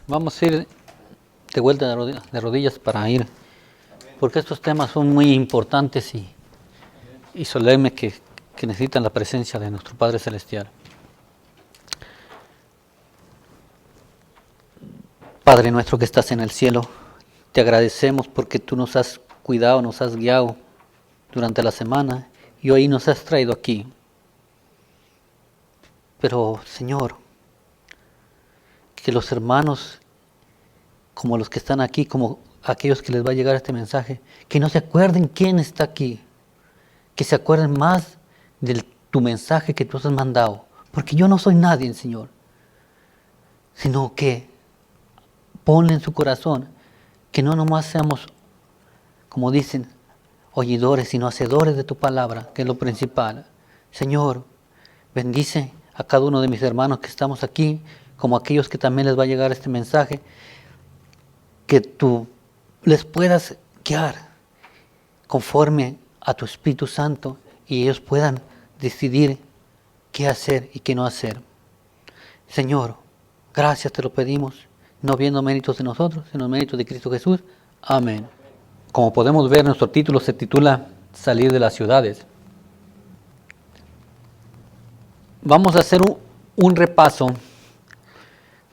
Vamos a ir de vuelta de rodillas para ir, porque estos temas son muy importantes y solemnes que necesitan la presencia de nuestro Padre Celestial. Padre nuestro que estás en el cielo, te agradecemos porque tú nos has cuidado, nos has guiado durante la semana y hoy nos has traído aquí. Pero, Señor, que los hermanos, como los que están aquí, como aquellos que les va a llegar este mensaje, que no se acuerden quién está aquí, que se acuerden más de tu mensaje que tú has mandado, porque yo no soy nadie, Señor, sino que ponle en su corazón que no nomás seamos, como dicen, oidores, sino hacedores de tu palabra, que es lo principal. Señor, bendice a cada uno de mis hermanos que estamos aquí, como aquellos que también les va a llegar este mensaje, que tú les puedas guiar conforme a tu Espíritu Santo y ellos puedan decidir qué hacer y qué no hacer. Señor, gracias te lo pedimos, no viendo méritos de nosotros, sino méritos de Cristo Jesús. Amén. Como podemos ver, nuestro título se titula Salir de las ciudades. Vamos a hacer un repaso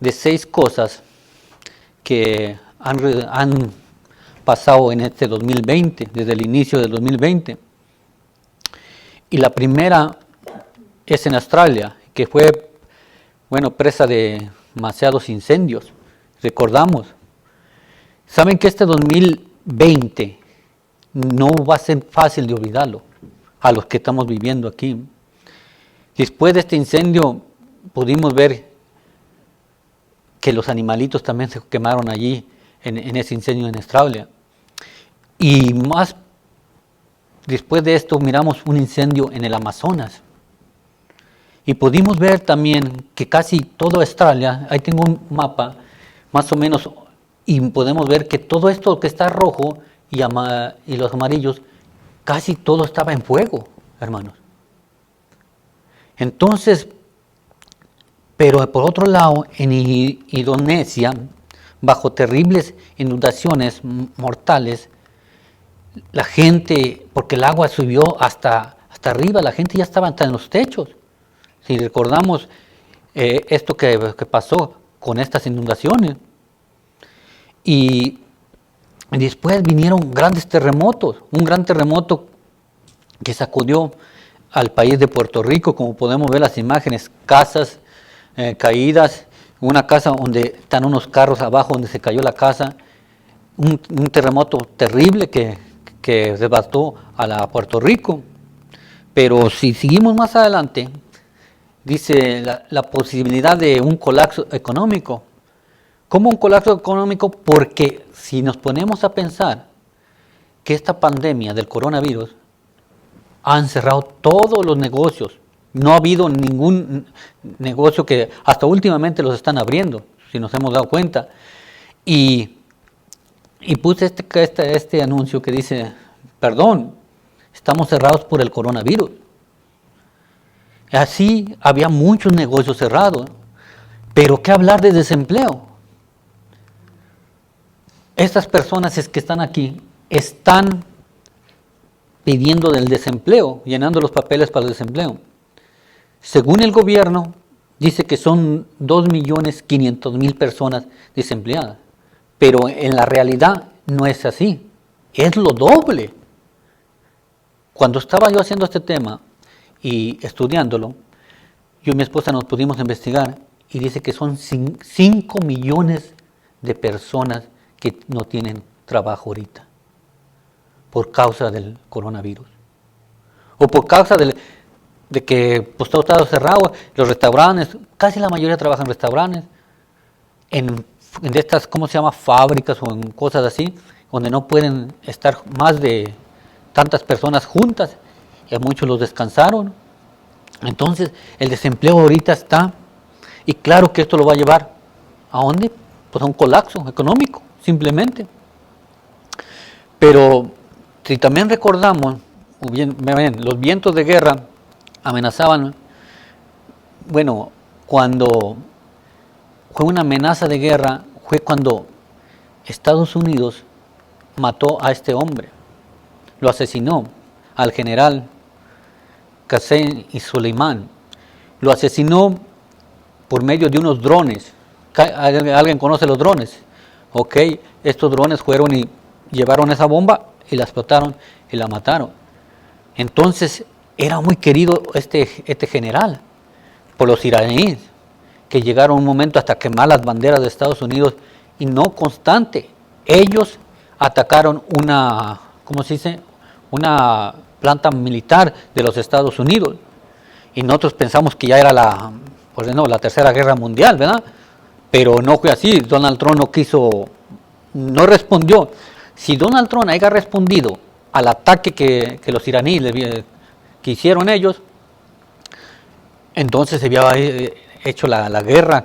de 6 cosas que han pasado en este 2020, desde el inicio del 2020. Y la primera es en Australia, que fue, presa de demasiados incendios. Recordamos. Saben que este 2020 no va a ser fácil de olvidarlo a los que estamos viviendo aquí. Después de este incendio pudimos ver que los animalitos también se quemaron allí en ese incendio en Australia. Y más después de esto miramos un incendio en el Amazonas. Y pudimos ver también que casi toda Australia, ahí tengo un mapa más o menos, y podemos ver que todo esto que está rojo y los amarillos, casi todo estaba en fuego, hermanos. Entonces, pero por otro lado, en Indonesia, bajo terribles inundaciones mortales, la gente, porque el agua subió hasta arriba, la gente ya estaba hasta en los techos. Si recordamos esto que pasó con estas inundaciones. Y después vinieron grandes terremotos, un gran terremoto que sacudió al país de Puerto Rico, como podemos ver las imágenes, casas caídas, una casa donde están unos carros abajo donde se cayó la casa, un terremoto terrible que devastó a Puerto Rico. Pero si seguimos más adelante, dice la posibilidad de un colapso económico. ¿Cómo un colapso económico? Porque si nos ponemos a pensar que esta pandemia del coronavirus han cerrado todos los negocios, no ha habido ningún negocio que hasta últimamente los están abriendo, si nos hemos dado cuenta. Y puse este anuncio que dice, perdón, estamos cerrados por el coronavirus. Así había muchos negocios cerrados, pero ¿qué hablar de desempleo? Estas personas que están aquí están pidiendo del desempleo, llenando los papeles para el desempleo. Según el gobierno, dice que son 2.500.000 personas desempleadas, pero en la realidad no es así, es lo doble. Cuando estaba yo haciendo este tema y estudiándolo, yo y mi esposa nos pudimos investigar y dice que son 5 millones de personas que no tienen trabajo ahorita por causa del coronavirus o por causa de que pues, todo está cerrado, los restaurantes, casi la mayoría trabajan en restaurantes, en estas, ¿cómo se llama?, fábricas o en cosas así, donde no pueden estar más de tantas personas juntas, y a muchos los descansaron. Entonces, el desempleo ahorita está, y claro que esto lo va a llevar, ¿a dónde? Pues a un colapso económico, simplemente. Pero, si también recordamos, los vientos de guerra amenazaban, cuando fue una amenaza de guerra, fue cuando Estados Unidos mató a este hombre, lo asesinó al general Qasem Soleimani, lo asesinó por medio de unos drones. ¿Alguien conoce los drones? Ok, estos drones fueron y llevaron esa bomba y la explotaron y la mataron. Entonces era muy querido este general por los iraníes, que llegaron un momento hasta quemar las banderas de Estados Unidos, y no constante. Ellos atacaron una, ¿cómo se dice? Una planta militar de los Estados Unidos. Y nosotros pensamos que ya era la Tercera Guerra Mundial, ¿verdad? Pero no fue así. Donald Trump no respondió. Si Donald Trump haya respondido al ataque que los iraníes que hicieron ellos, entonces se había hecho la guerra,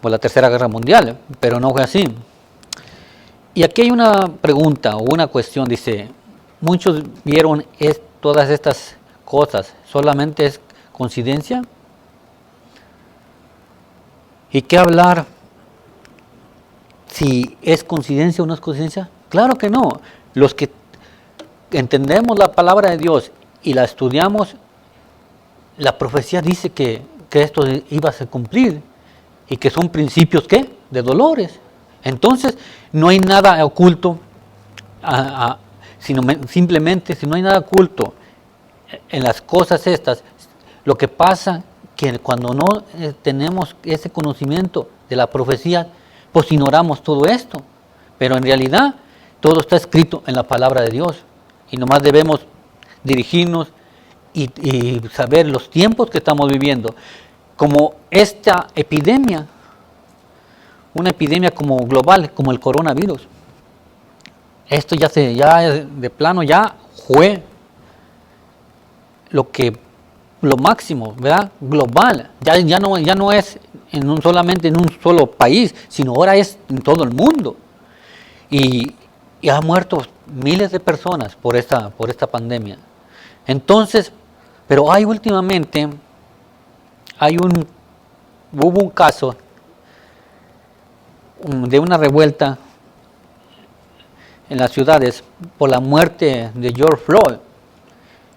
por la Tercera Guerra Mundial, pero no fue así. Y aquí hay una pregunta o una cuestión, dice, muchos vieron todas estas cosas, ¿solamente es coincidencia? ¿Y qué hablar si es coincidencia o no es coincidencia? Claro que no. Los que entendemos la palabra de Dios y la estudiamos, la profecía dice que esto iba a cumplir y que son principios ¿qué? De dolores. Entonces no hay nada oculto, simplemente si no hay nada oculto en las cosas estas. Lo que pasa que cuando no tenemos ese conocimiento de la profecía, pues ignoramos todo esto. Pero en realidad todo está escrito en la palabra de Dios y nomás debemos dirigirnos y saber los tiempos que estamos viviendo. Como esta epidemia, una epidemia como global, como el coronavirus. Esto ya de plano ya fue lo máximo, ¿verdad? Global. Ya no es solamente en un solo país, sino ahora es en todo el mundo. Y ha muerto miles de personas por esta pandemia. Entonces, pero últimamente hubo un caso de una revuelta en las ciudades por la muerte de George Floyd,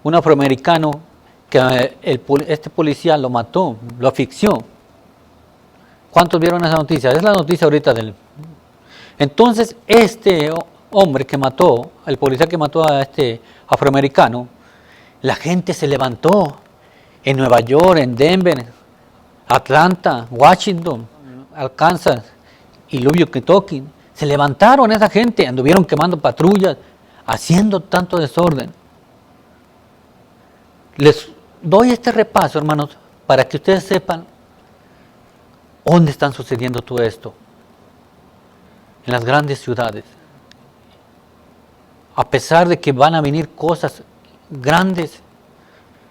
un afroamericano que este policía lo mató, lo asfixió. ¿Cuántos vieron esa noticia? Es la noticia ahorita Entonces, este hombre que mató, el policía que mató a este afroamericano, la gente se levantó en Nueva York, en Denver, Atlanta, Washington, Arkansas y Louisville, Kentucky. Se levantaron esa gente, anduvieron quemando patrullas, haciendo tanto desorden. Les doy este repaso, hermanos, para que ustedes sepan dónde están sucediendo todo esto. En las grandes ciudades. A pesar de que van a venir cosas grandes,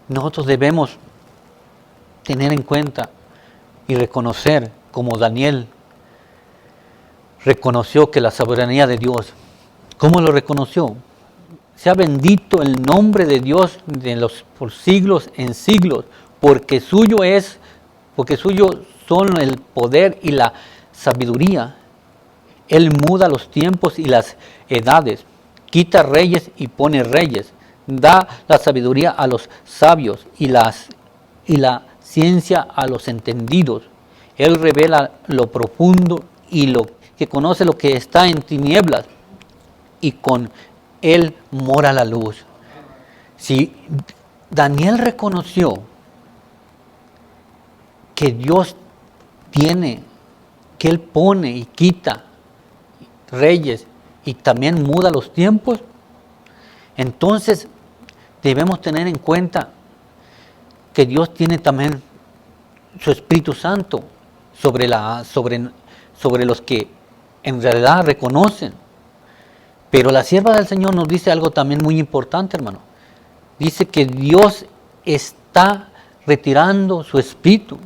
nosotros debemos tener en cuenta y reconocer, como Daniel reconoció, que la soberanía de Dios. ¿Cómo lo reconoció? Sea bendito el nombre de Dios por siglos en siglos, porque suyo son el poder y la sabiduría. Él muda los tiempos y las edades, quita reyes y pone reyes, da la sabiduría a los sabios y la ciencia a los entendidos. Él revela lo profundo y lo que conoce lo que está en tinieblas, y con Él mora la luz. Si Daniel reconoció que Dios que Él pone y quita reyes y también muda los tiempos, entonces debemos tener en cuenta que Dios tiene también su Espíritu Santo sobre los que en realidad reconocen. Pero la sierva del Señor nos dice algo también muy importante, hermano. Dice que Dios está retirando su espíritu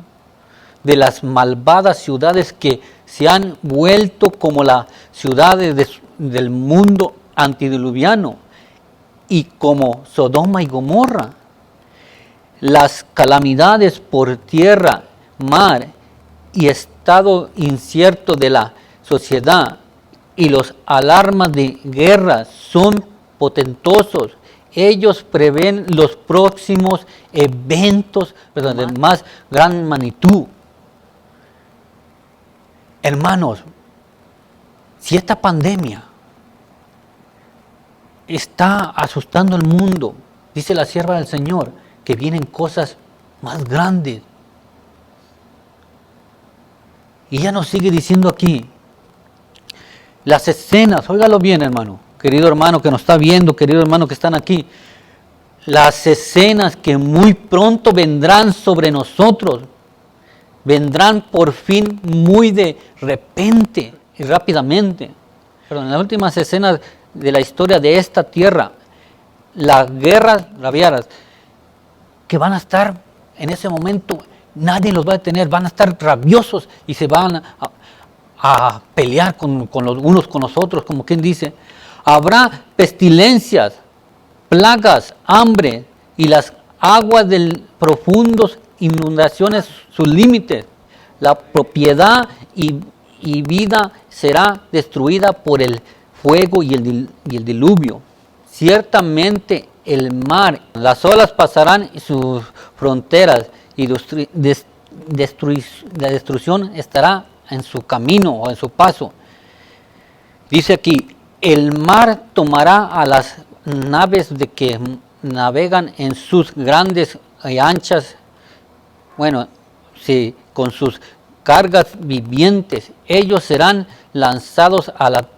de las malvadas ciudades que se han vuelto como las ciudades del mundo antediluviano y como Sodoma y Gomorra. Las calamidades por tierra, mar y estado incierto de la sociedad y los alarmas de guerra son potentosos. Ellos prevén los próximos eventos de más gran magnitud. Hermanos, si esta pandemia está asustando al mundo, dice la sierva del Señor, que vienen cosas más grandes. Y ella nos sigue diciendo aquí, las escenas, óigalo bien, hermano, querido hermano que nos está viendo, querido hermano que están aquí, las escenas que muy pronto vendrán sobre nosotros, vendrán por fin muy de repente y rápidamente. Pero en las últimas escenas de la historia de esta tierra, las guerras rabiadas que van a estar en ese momento, nadie los va a detener, van a estar rabiosos y se van a pelear con los unos con los otros, como quien dice. Habrá pestilencias, plagas, hambre y las aguas del profundos inundaciones sus límites. La propiedad y vida será destruida por el fuego y el diluvio. Ciertamente el mar, las olas pasarán sus fronteras y la destrucción estará en su camino o en su paso. Dice aquí, el mar tomará a las naves de que navegan en sus grandes y anchas, con sus cargas vivientes. Ellos serán lanzados a la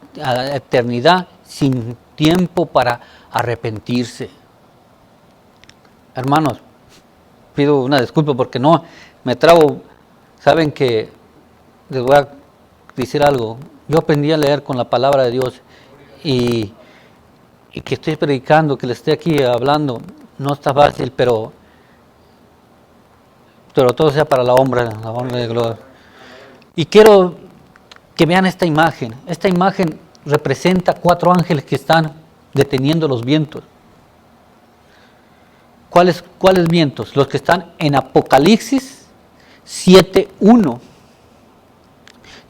eternidad sin tiempo para arrepentirse. Hermanos, pido una disculpa porque no me trabo. Saben que les voy a decir algo. Yo aprendí a leer con la palabra de Dios y que estoy predicando, que les esté aquí hablando, no está fácil, pero todo sea para la honra de gloria. Y quiero que vean esta imagen. Esta imagen representa 4 ángeles que están deteniendo los vientos. ¿Cuáles vientos? Los que están en Apocalipsis 7:1.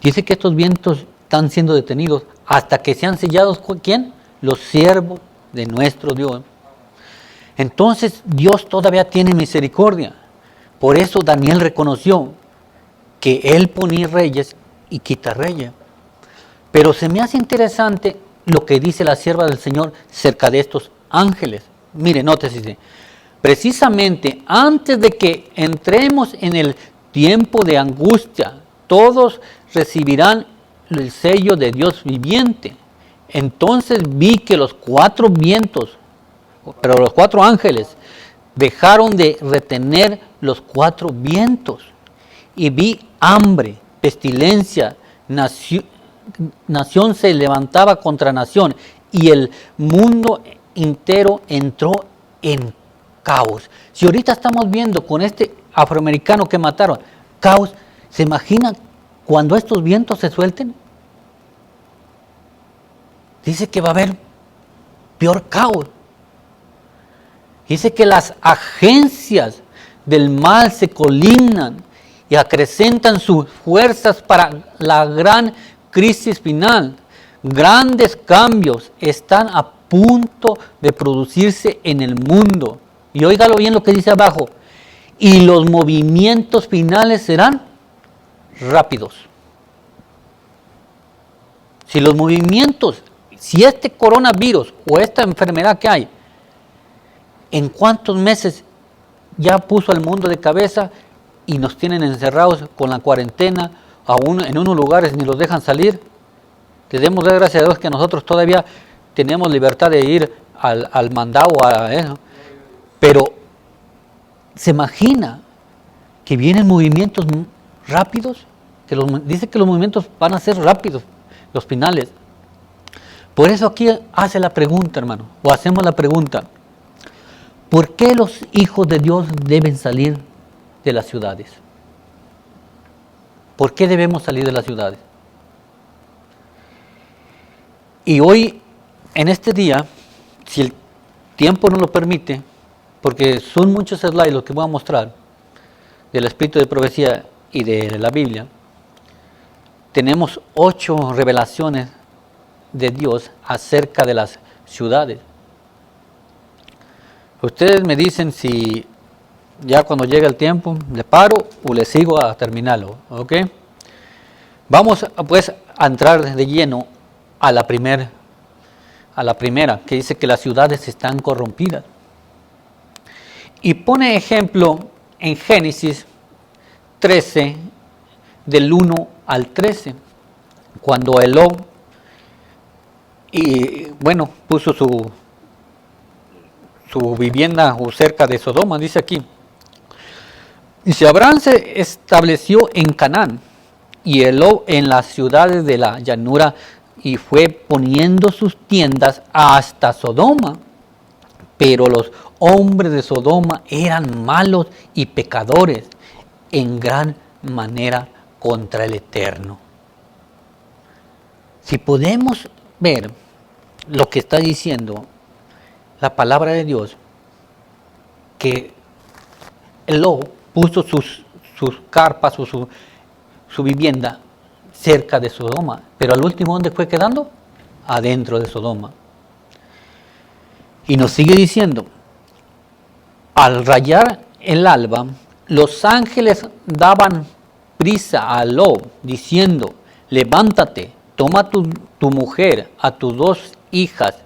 Dice que estos vientos están siendo detenidos hasta que sean sellados. ¿Quién? Los siervos de nuestro Dios. Entonces Dios todavía tiene misericordia. Por eso Daniel reconoció que Él ponía reyes y quita reyes. Pero se me hace interesante lo que dice la sierva del Señor cerca de estos ángeles. Mire, nótese, precisamente antes de que entremos en el tiempo de angustia, todos recibirán el sello de Dios viviente. Entonces vi que los 4 vientos, pero los 4 ángeles, dejaron de retener los 4 vientos. Y vi hambre, pestilencia, nación se levantaba contra nación, y el mundo entero entró en caos. Si ahorita estamos viendo con este afroamericano que mataron, caos, ¿se imaginan cuando estos vientos se suelten? Dice que va a haber peor caos. Dice que las agencias del mal se colinan y acrecentan sus fuerzas para la gran crisis final. Grandes cambios están a punto de producirse en el mundo. Y óigalo bien lo que dice abajo. Y los movimientos finales serán rápidos. Si este coronavirus o esta enfermedad que hay, ¿en cuántos meses ya puso al mundo de cabeza y nos tienen encerrados con la cuarentena? En unos lugares ni los dejan salir. Le demos gracias a Dios que nosotros todavía tenemos libertad de ir al mandado a eso. Pero ¿se imagina que vienen movimientos rápidos? Dice que los movimientos van a ser rápidos, los finales. Por eso aquí hace la pregunta, hermano, o hacemos la pregunta: ¿por qué los hijos de Dios deben salir de las ciudades? ¿Por qué debemos salir de las ciudades? Y hoy, en este día, si el tiempo no lo permite, porque son muchos slides los que voy a mostrar del espíritu de profecía y de la Biblia, tenemos 8 revelaciones de Dios acerca de las ciudades. Ustedes me dicen si ya cuando llegue el tiempo le paro o le sigo a terminarlo, ¿ok? Vamos pues a entrar de lleno a la primera, que dice que las ciudades están corrompidas. Y pone ejemplo en Génesis 13, del 1 al 13, cuando Eló puso su vivienda o cerca de Sodoma, dice aquí. Dice, Abraham se estableció en Canaán y Eló en las ciudades de la llanura y fue poniendo sus tiendas hasta Sodoma. Pero los hombres de Sodoma eran malos y pecadores en gran manera contra el Eterno. Si podemos ver lo que está diciendo la palabra de Dios, que Eló puso sus carpas o su vivienda cerca de Sodoma, pero al último, ¿dónde fue quedando? Adentro de Sodoma. Y nos sigue diciendo, al rayar el alba, los ángeles daban prisa a Eló, diciendo, levántate, toma tu mujer, a tus 2 hijas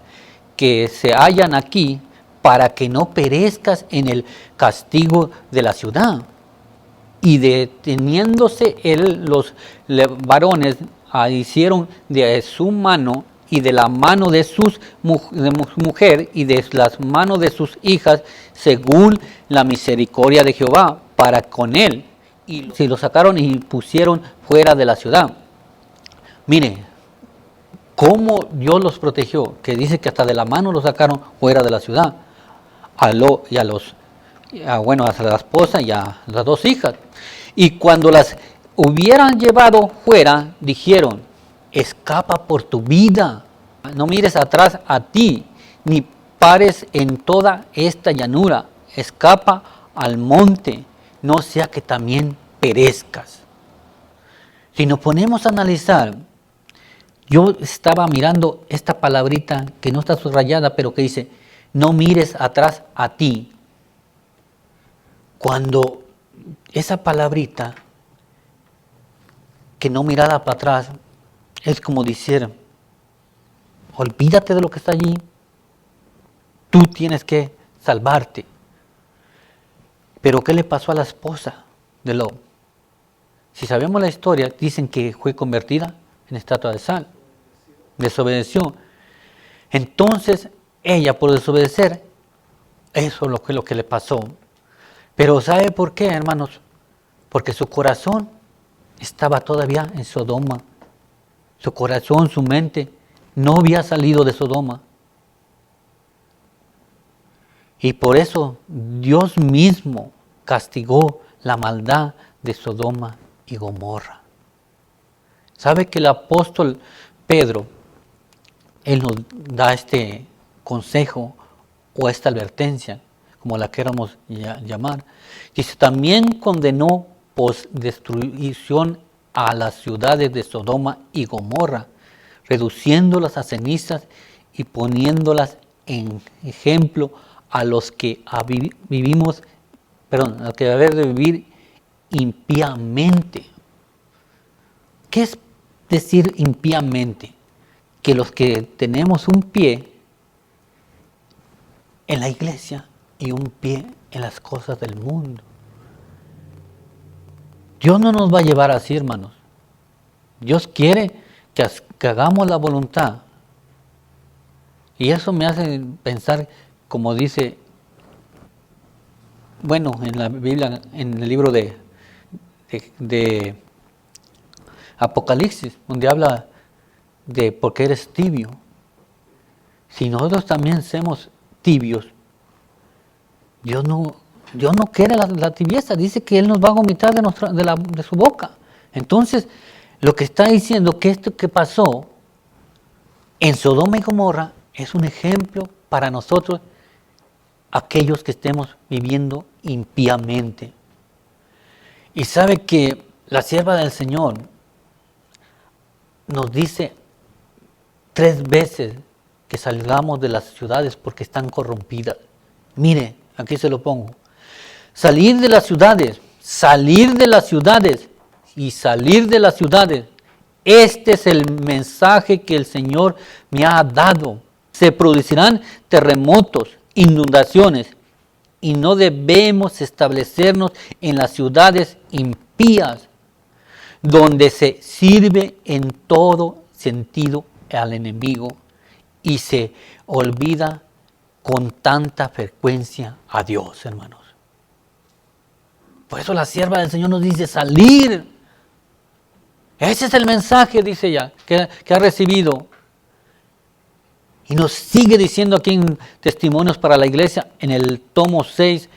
que se hallan aquí, para que no perezcas en el castigo de la ciudad. Y deteniéndose los varones, hicieron de su mano y de la mano de su mujer y de las manos de sus hijas, según la misericordia de Jehová, para con él. Y se lo sacaron y pusieron fuera de la ciudad. Mire, cómo Dios los protegió, que dice que hasta de la mano los sacaron fuera de la ciudad. A la esposa y a las 2 hijas. Y cuando las hubieran llevado fuera, dijeron, escapa por tu vida, no mires atrás a ti, ni pares en toda esta llanura, escapa al monte, no sea que también perezcas. Si nos ponemos a analizar, yo estaba mirando esta palabrita que no está subrayada, pero que dice, no mires atrás a ti. Cuando esa palabrita, que no mirara para atrás, es como decir, olvídate de lo que está allí, tú tienes que salvarte. Pero ¿qué le pasó a la esposa de Lot? Si sabemos la historia, dicen que fue convertida en estatua de sal, desobedeció. Entonces, ella por desobedecer, eso es lo que le pasó. Pero ¿sabe por qué, hermanos? Porque su corazón estaba todavía en Sodoma. Su corazón, su mente, no había salido de Sodoma. Y por eso Dios mismo castigó la maldad de Sodoma y Gomorra. ¿Sabe que el apóstol Pedro, él nos da este consejo o esta advertencia, como la queramos llamar? Dice, también condenó por destrucción a las ciudades de Sodoma y Gomorra, reduciéndolas a cenizas y poniéndolas en ejemplo a los que vivimos, a los que haber de vivir impíamente. ¿Qué es decir impíamente? Que los que tenemos un pie en la iglesia y un pie en las cosas del mundo. Dios no nos va a llevar así, hermanos. Dios quiere que hagamos la voluntad. Y eso me hace pensar, como dice, en la Biblia, en el libro de Apocalipsis, donde habla de por qué eres tibio. Si nosotros también somos tibios, Dios no quiere la tibieza, dice que Él nos va a vomitar de su boca. Entonces, lo que está diciendo que esto que pasó en Sodoma y Gomorra es un ejemplo para nosotros, aquellos que estemos viviendo impíamente. Y sabe que la sierva del Señor, nos dice 3 veces que salgamos de las ciudades porque están corrompidas. Mire, aquí se lo pongo. Salir de las ciudades, salir de las ciudades y salir de las ciudades. Este es el mensaje que el Señor me ha dado. Se producirán terremotos, inundaciones, y no debemos establecernos en las ciudades impías, donde se sirve en todo sentido al enemigo y se olvida con tanta frecuencia a Dios, hermanos. Por eso la sierva del Señor nos dice salir. Ese es el mensaje, dice ella, que ha recibido. Y nos sigue diciendo aquí en Testimonios para la Iglesia, en el tomo 6,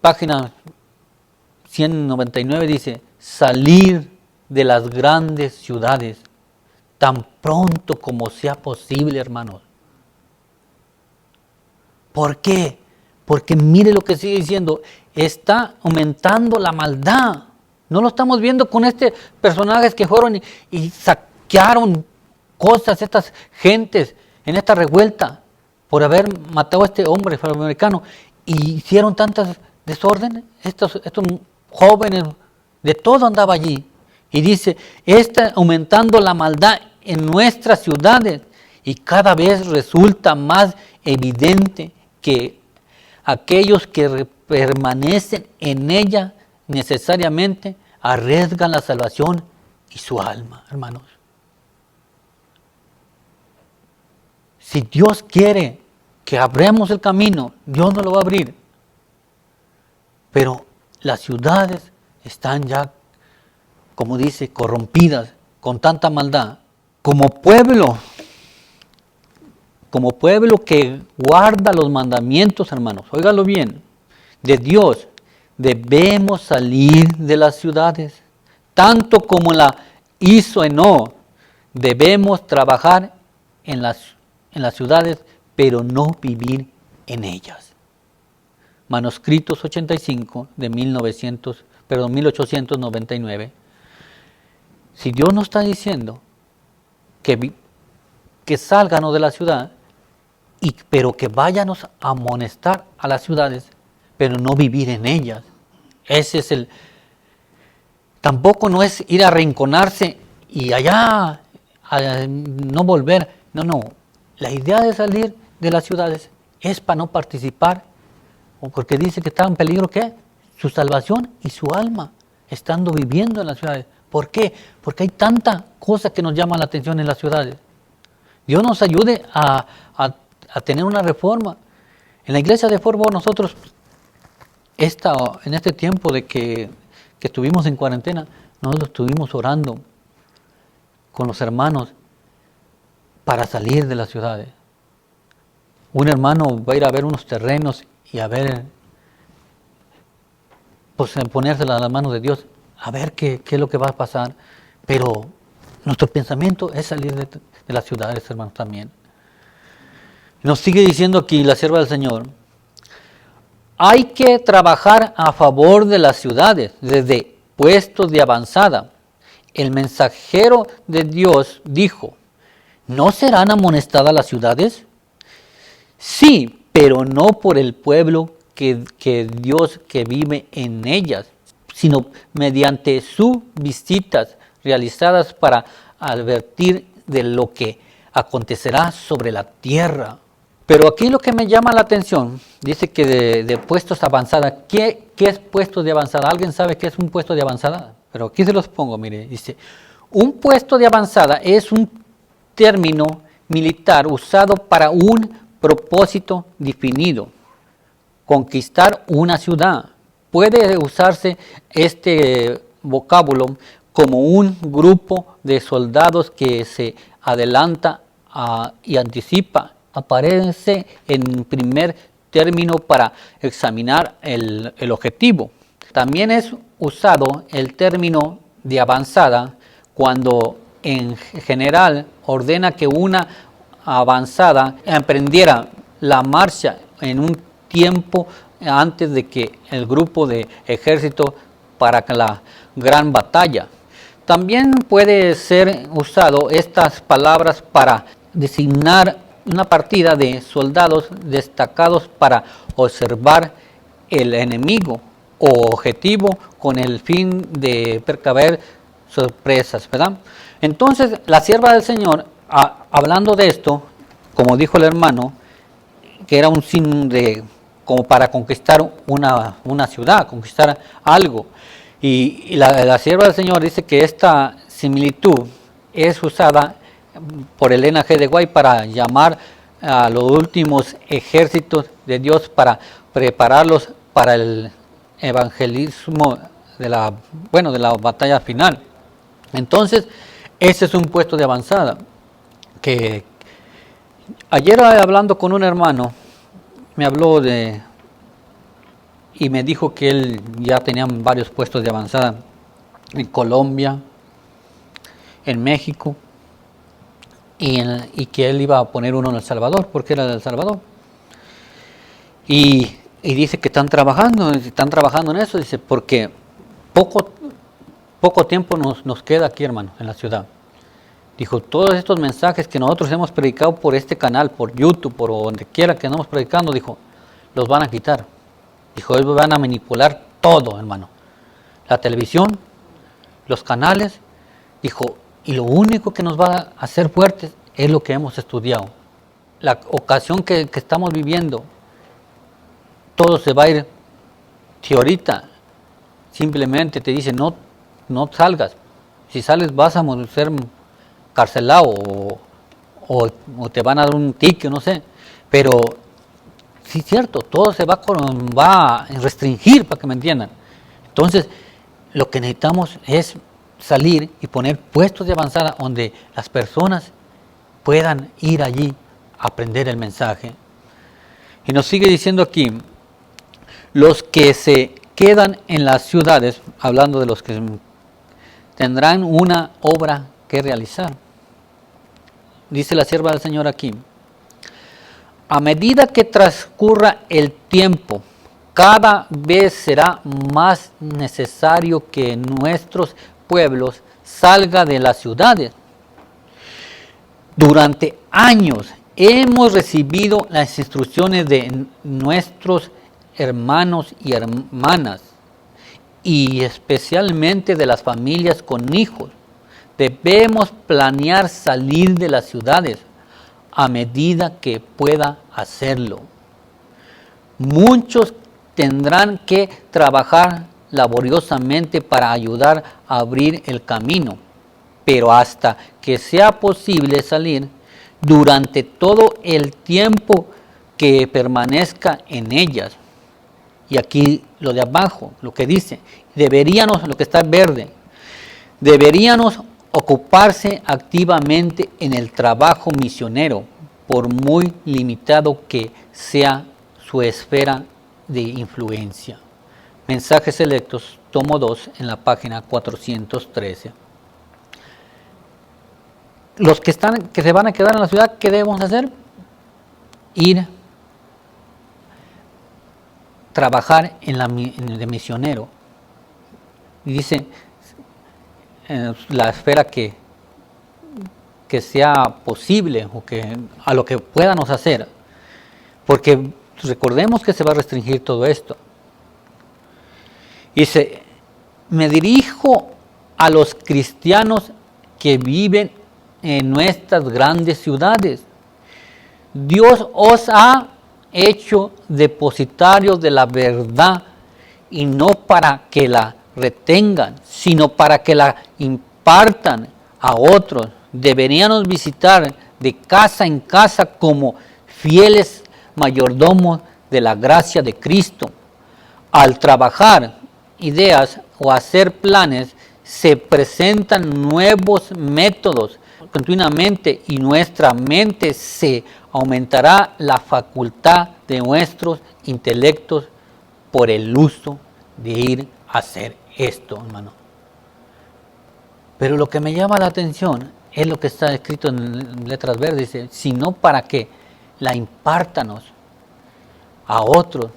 página 199, dice, salir de las grandes ciudades tan pronto como sea posible, hermanos. ¿Por qué? Porque mire lo que sigue diciendo, está aumentando la maldad. No lo estamos viendo con personajes que fueron y saquearon cosas, estas gentes, en esta revuelta, por haber matado a este hombre afroamericano, y hicieron tantas desórdenes. Estos jóvenes, de todo andaba allí. Y dice, está aumentando la maldad en nuestras ciudades, y cada vez resulta más evidente que aquellos que permanecen en ella necesariamente arriesgan la salvación y su alma, hermanos. Si Dios quiere que abramos el camino, Dios nos lo va a abrir. Pero las ciudades están ya, como dice, corrompidas con tanta maldad. Como pueblo que guarda los mandamientos, hermanos, óigalo bien, de Dios, debemos salir de las ciudades. Tanto como la hizo Enoc, debemos trabajar en las ciudades, pero no vivir en ellas. Manuscritos 85 de 1899. Si Dios nos está diciendo que salganos de la ciudad, pero que váyanos a amonestar a las ciudades, pero no vivir en ellas. Ese es tampoco no es ir a arrinconarse y allá a no volver. No. La idea de salir de las ciudades es para no participar, o porque dice que está en peligro, ¿qué? Su salvación y su alma, estando viviendo en las ciudades. ¿Por qué? Porque hay tanta cosa que nos llama la atención en las ciudades. Dios nos ayude a tener una reforma. En la iglesia de Fort Worth nosotros, en este tiempo de que estuvimos en cuarentena, nosotros estuvimos orando con los hermanos para salir de las ciudades. Un hermano va a ir a ver unos terrenos y a ver, pues ponérsela a las manos de Dios, a ver qué es lo que va a pasar. Pero nuestro pensamiento es salir de las ciudades, hermanos, también. Nos sigue diciendo aquí la sierva del Señor, hay que trabajar a favor de las ciudades desde puestos de avanzada. El mensajero de Dios dijo, ¿no serán amonestadas las ciudades? Sí, pero no por el pueblo que Dios que vive en ellas, sino mediante sus visitas realizadas para advertir de lo que acontecerá sobre la tierra. Pero aquí lo que me llama la atención, dice que de puestos avanzada. ¿Qué es puesto de avanzada? ¿Alguien sabe qué es un puesto de avanzada? Pero aquí se los pongo, mire, dice, un puesto de avanzada es un término militar usado para un propósito definido, conquistar una ciudad. Puede usarse este vocábulo como un grupo de soldados que se adelanta y anticipa. Aparece en primer término para examinar el objetivo. También es usado el término de avanzada cuando en general ordena que una avanzada emprendiera la marcha en un tiempo antes de que el grupo de ejército para la gran batalla. También puede ser usado estas palabras para designar una partida de soldados destacados para observar el enemigo o objetivo con el fin de precaver sorpresas, ¿verdad? Entonces, la sierva del Señor, hablando de esto, como dijo el hermano, que era un signo de como para conquistar una ciudad, conquistar algo. Y la sierva del Señor dice que esta similitud es usada por Elena G. de White para llamar a los últimos ejércitos de Dios, para prepararlos para el evangelismo de la batalla final. Entonces, ese es un puesto de avanzada. Que ayer hablando con un hermano, me habló y me dijo que él ya tenía varios puestos de avanzada en Colombia, en México, y que él iba a poner uno en El Salvador, porque era de El Salvador. Y dice que están trabajando en eso, dice, porque poco tiempo nos queda aquí, hermano, en la ciudad. Dijo, todos estos mensajes que nosotros hemos predicado por este canal, por YouTube, por donde quiera que estamos predicando, dijo, los van a quitar. Dijo, ellos van a manipular todo, hermano. La televisión, los canales. Dijo, y lo único que nos va a hacer fuertes es lo que hemos estudiado. La ocasión que estamos viviendo, todo se va a ir. Si ahorita simplemente te dice, no salgas. Si sales vas a ser carcelado o te van a dar un ticket, no sé. Pero sí es cierto, todo se va a restringir, para que me entiendan. Entonces, lo que necesitamos es salir y poner puestos de avanzada donde las personas puedan ir allí a aprender el mensaje. Y nos sigue diciendo aquí, los que se quedan en las ciudades, hablando de los que tendrán una obra que realizar. Dice la sierva del Señor aquí, a medida que transcurra el tiempo, cada vez será más necesario que nuestros pueblos salgan de las ciudades. Durante años hemos recibido las instrucciones de nuestros hermanos y hermanas, y especialmente de las familias con hijos. Debemos planear salir de las ciudades a medida que pueda hacerlo. Muchos tendrán que trabajar laboriosamente para ayudar a abrir el camino, pero hasta que sea posible salir, durante todo el tiempo que permanezca en ellas. Y aquí lo de abajo, lo que dice, deberíamos, lo que está verde, deberíamos ocuparse activamente en el trabajo misionero, por muy limitado que sea su esfera de influencia. Mensajes selectos, tomo 2, en la página 413. Los que se van a quedar en la ciudad, ¿qué debemos hacer? Ir trabajar en el de misionero. Y dice la esfera que sea posible o que a lo que podamos hacer, porque recordemos que se va a restringir todo esto. Dice, me dirijo a los cristianos que viven en nuestras grandes ciudades. Dios os ha hecho depositarios de la verdad, y no para que la retengan, sino para que la impartan a otros. Deberíamos visitar de casa en casa como fieles mayordomos de la gracia de Cristo. Al trabajar ideas o hacer planes, se presentan nuevos métodos continuamente, y nuestra mente se aumentará la facultad de nuestros intelectos por el uso de ir a hacer esto, hermano. Pero lo que me llama la atención es lo que está escrito en letras verdes, dice, sino para que la impártanos a otros.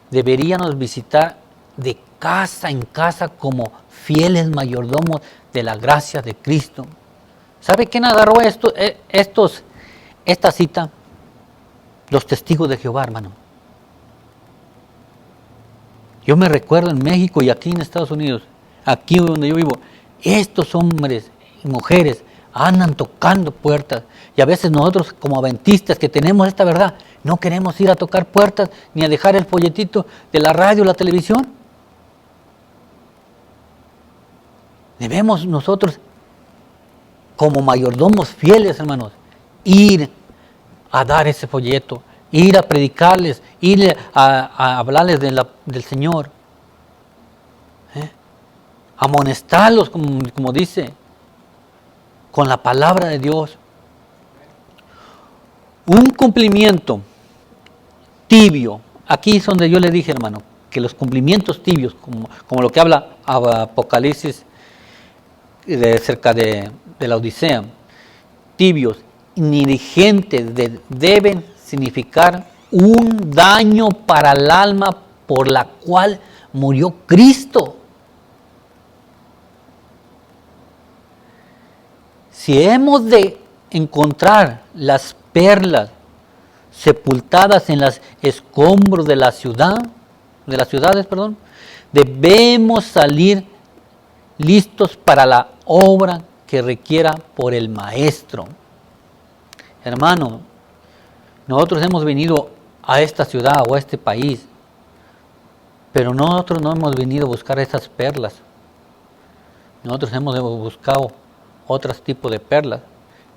Deberíamos visitar de casa en casa como fieles mayordomos de la gracia de Cristo. ¿Sabe quién agarró esta cita? Los testigos de Jehová, hermano. Yo me recuerdo en México y aquí en Estados Unidos, aquí donde yo vivo, estos hombres y mujeres andan tocando puertas. Y a veces nosotros como adventistas que tenemos esta verdad, no queremos ir a tocar puertas ni a dejar el folletito de la radio o la televisión. Debemos nosotros, como mayordomos fieles, hermanos, ir a dar ese folleto, ir a predicarles, ir a hablarles del Señor. Amonestarlos, como dice, con la palabra de Dios. Un cumplimiento tibio. Aquí es donde yo le dije, hermano, que los cumplimientos tibios, como lo que habla Apocalipsis cerca de la Odisea, tibios, negligentes, deben significar un daño para el alma por la cual murió Cristo. Si hemos de encontrar las perlas sepultadas en los escombros de las ciudades, debemos salir listos para la obra que requiera por el Maestro. Hermano, nosotros hemos venido a esta ciudad o a este país, pero nosotros no hemos venido a buscar esas perlas. Nosotros hemos buscado otros tipos de perlas.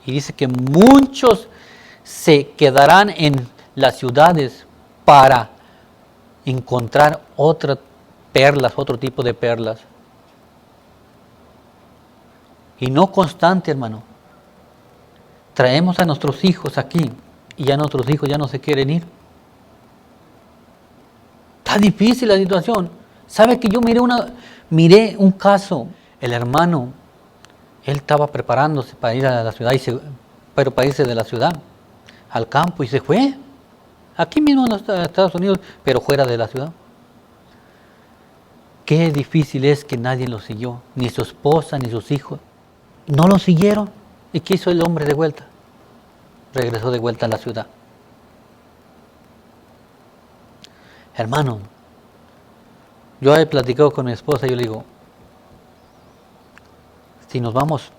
Y dice que muchos se quedarán en las ciudades para encontrar otras perlas, otro tipo de perlas. Y no constante, hermano. Traemos a nuestros hijos aquí y ya nuestros hijos ya no se quieren ir. Está difícil la situación. ¿Sabe que yo miré un caso? El hermano, él estaba preparándose para ir a la ciudad, pero para irse de la ciudad al campo y se fue. Aquí mismo en los Estados Unidos, pero fuera de la ciudad. Qué difícil es que nadie lo siguió, ni su esposa, ni sus hijos. No lo siguieron. ¿Y qué hizo el hombre de vuelta? Regresó de vuelta a la ciudad. Hermano, yo he platicado con mi esposa y yo le digo, si nos vamos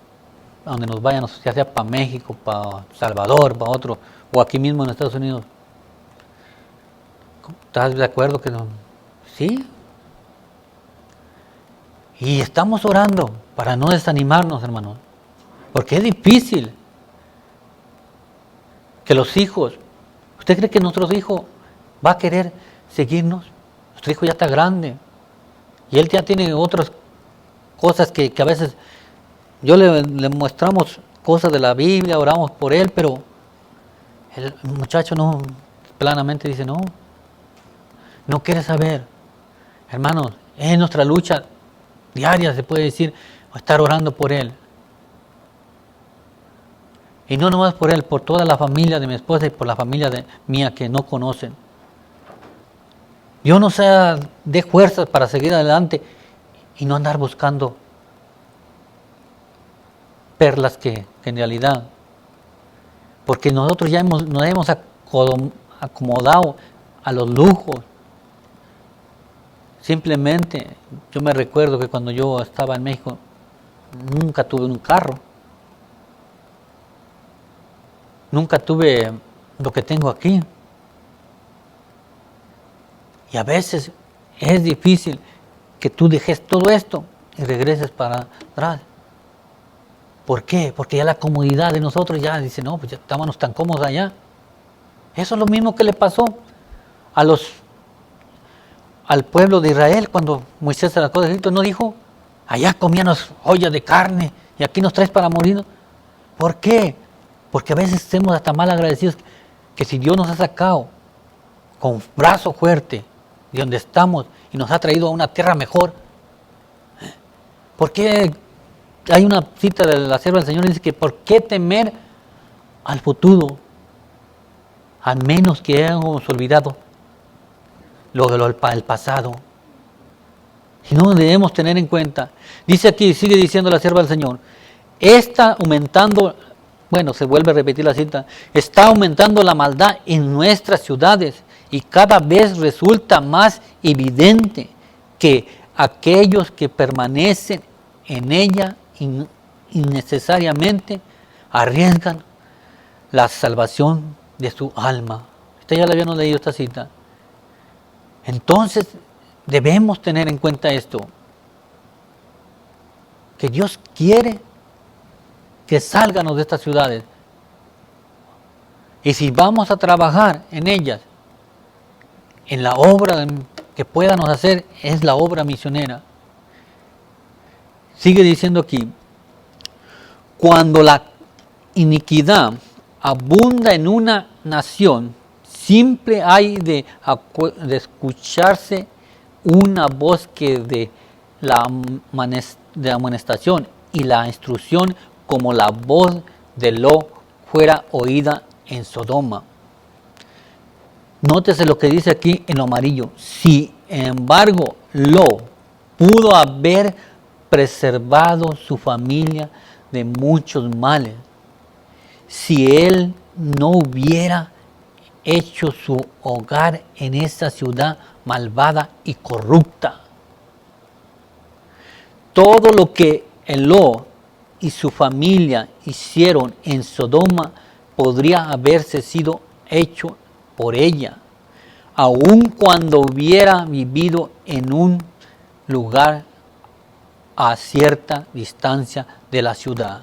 a donde nos vayan, ya sea para México, para Salvador, para otro, o aquí mismo en Estados Unidos, ¿estás de acuerdo que no? Sí. Y estamos orando para no desanimarnos, hermano, porque es difícil que los hijos, ¿usted cree que nuestro hijo va a querer seguirnos? Nuestro hijo ya está grande y él ya tiene otras cosas que a veces yo le mostramos cosas de la Biblia, oramos por él, pero el muchacho no, planamente dice no quiere saber. Hermanos, es nuestra lucha diaria, se puede decir, estar orando por él. Y no nomás por él, por toda la familia de mi esposa y por la familia mía que no conocen. Dios nos dé fuerzas para seguir adelante y no andar buscando perlas que en realidad, porque nosotros ya nos hemos acomodado a los lujos. Simplemente, yo me recuerdo que cuando yo estaba en México, nunca tuve un carro. Nunca tuve lo que tengo aquí. Y a veces es difícil que tú dejes todo esto y regreses para atrás. ¿Por qué? Porque ya la comodidad de nosotros ya dice, no, pues ya estábamos tan cómodos allá. Eso es lo mismo que le pasó al pueblo de Israel cuando Moisés se sacó de Egipto. No dijo, allá comíamos ollas de carne y aquí nos traes para morir. ¿Por qué? Porque a veces somos hasta mal agradecidos que si Dios nos ha sacado con brazo fuerte de donde estamos y nos ha traído a una tierra mejor. ¿Por qué? Hay una cita de la sierva del Señor que dice que ¿por qué temer al futuro? A menos que hayamos olvidado el pasado. Y no debemos tener en cuenta. Dice aquí, sigue diciendo la sierva del Señor, está aumentando, bueno, se vuelve a repetir la cita, está aumentando la maldad en nuestras ciudades y cada vez resulta más evidente que aquellos que permanecen en ella innecesariamente arriesgan la salvación de su alma. Usted ya le habíamos leído esta cita. Entonces, debemos tener en cuenta esto, que Dios quiere que salgamos de estas ciudades. Y si vamos a trabajar en ellas, en la obra que podamos hacer, es la obra misionera. Sigue diciendo aquí, cuando la iniquidad abunda en una nación, siempre hay de escucharse una voz que de la amonestación y la instrucción como la voz de Lot fuera oída en Sodoma. Nótese lo que dice aquí en lo amarillo. Si, embargo, Lot pudo haber preservado su familia de muchos males, si él no hubiera hecho su hogar en esta ciudad malvada y corrupta. Todo lo que Lot y su familia hicieron en Sodoma podría haberse sido hecho por ella, aun cuando hubiera vivido en un lugar a cierta distancia de la ciudad.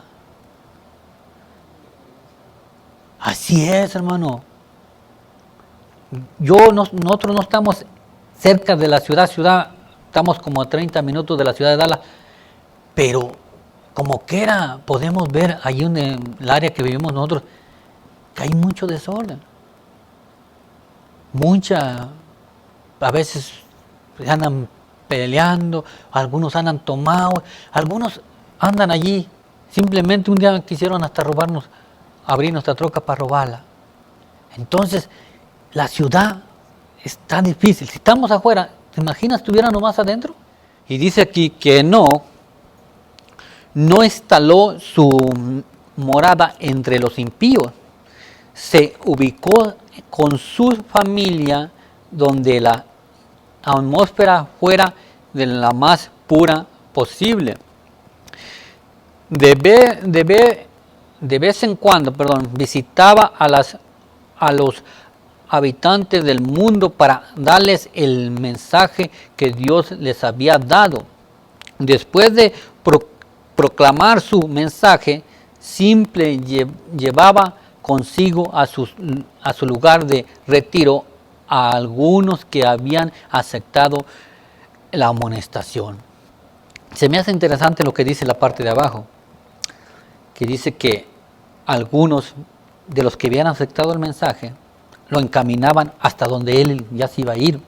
Así es, hermano. Nosotros no estamos cerca de la ciudad, estamos como a 30 minutos de la ciudad de Dallas, pero como quiera podemos ver allí en el área que vivimos nosotros, que hay mucho desorden. A veces andan peleando, algunos andan tomados, algunos andan allí, simplemente un día quisieron hasta abrir nuestra troca para robarla. Entonces, la ciudad está difícil. Si estamos afuera, ¿te imaginas si estuviéramos más adentro? Y dice aquí que no instaló su morada entre los impíos. Se ubicó con su familia donde la atmósfera fuera de la más pura posible. De vez en cuando, visitaba a los habitantes del mundo para darles el mensaje que Dios les había dado. Después de proclamar su mensaje, simple llevaba consigo a su lugar de retiro a algunos que habían aceptado la amonestación. Se me hace interesante lo que dice la parte de abajo, que dice que algunos de los que habían aceptado el mensaje lo encaminaban hasta donde él ya se iba a ir.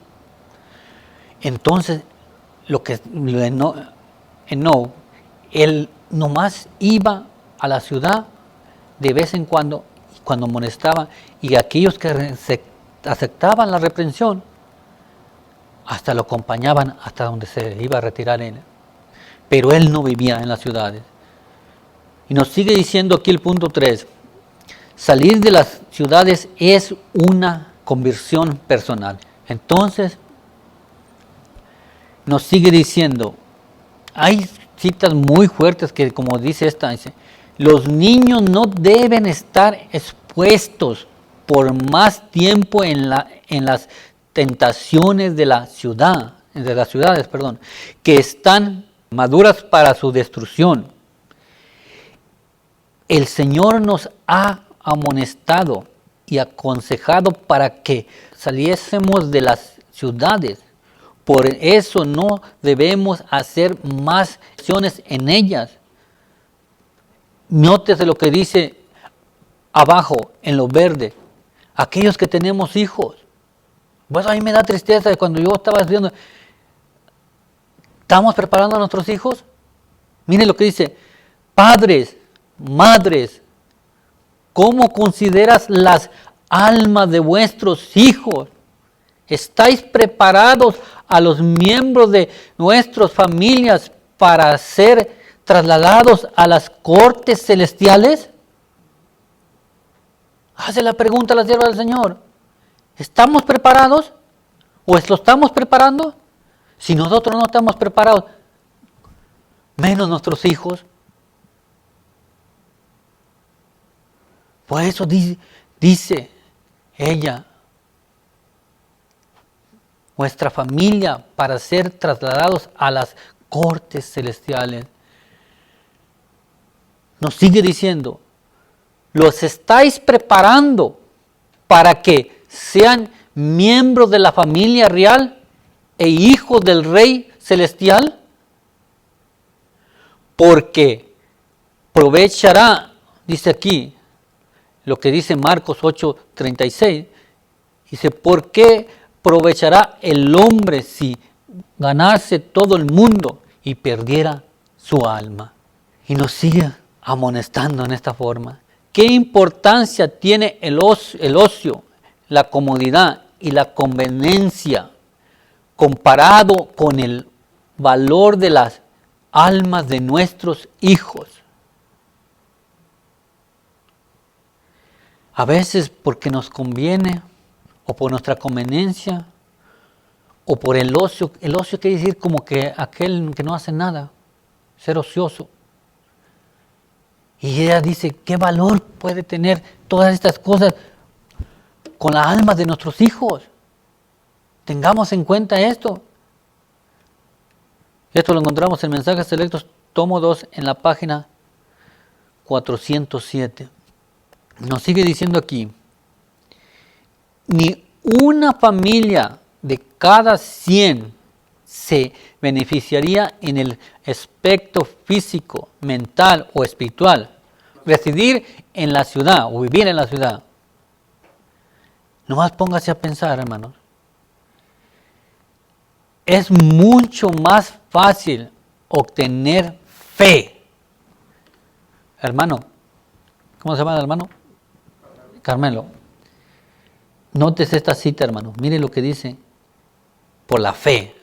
Entonces, él nomás iba a la ciudad de vez en cuando amonestaba, y aquellos que aceptaban la reprensión hasta lo acompañaban hasta donde se iba a retirar él. Pero él no vivía en las ciudades. Y nos sigue diciendo aquí el punto 3. Salir de las ciudades es una conversión personal. Entonces, nos sigue diciendo, hay citas muy fuertes que, como dice esta, dice, los niños no deben estar expuestos por más tiempo en las tentaciones de las ciudades, que están maduras para su destrucción. El Señor nos ha amonestado y aconsejado para que saliésemos de las ciudades. Por eso no debemos hacer más acciones en ellas. Nótese lo que dice abajo, en lo verde. Aquellos que tenemos hijos. Pues a mí me da tristeza cuando yo estaba estudiando. ¿Estamos preparando a nuestros hijos? Miren lo que dice. Padres, madres, ¿cómo consideras las almas de vuestros hijos? ¿Estáis preparados a los miembros de nuestras familias para ser trasladados a las cortes celestiales? Hace la pregunta a la sierva del Señor. ¿Estamos preparados? ¿O lo estamos preparando? Si nosotros no estamos preparados, menos nuestros hijos. Por eso dice ella, nuestra familia para ser trasladados a las cortes celestiales. Nos sigue diciendo, los estáis preparando para que sean miembros de la familia real e hijos del Rey celestial, porque aprovechará, dice aquí, lo que dice Marcos 8:36, dice, ¿por qué aprovechará el hombre si ganase todo el mundo y perdiera su alma? Y nos sigue amonestando en esta forma. ¿Qué importancia tiene el ocio, la comodidad y la conveniencia comparado con el valor de las almas de nuestros hijos? A veces porque nos conviene, o por nuestra conveniencia, o por el ocio. El ocio quiere decir como que aquel que no hace nada, ser ocioso. Y ella dice, ¿qué valor puede tener todas estas cosas con las almas de nuestros hijos? Tengamos en cuenta esto. Esto lo encontramos en Mensajes Selectos, tomo 2, en la página 407. Nos sigue diciendo aquí, ni una familia de cada 100 se beneficiaría en el aspecto físico, mental o espiritual, residir en la ciudad o vivir en la ciudad. Nomás póngase a pensar, hermanos. Es mucho más fácil obtener fe. Hermano, ¿cómo se llama el hermano? Carmelo. Nótese esta cita, hermano. Mire lo que dice. Por la fe.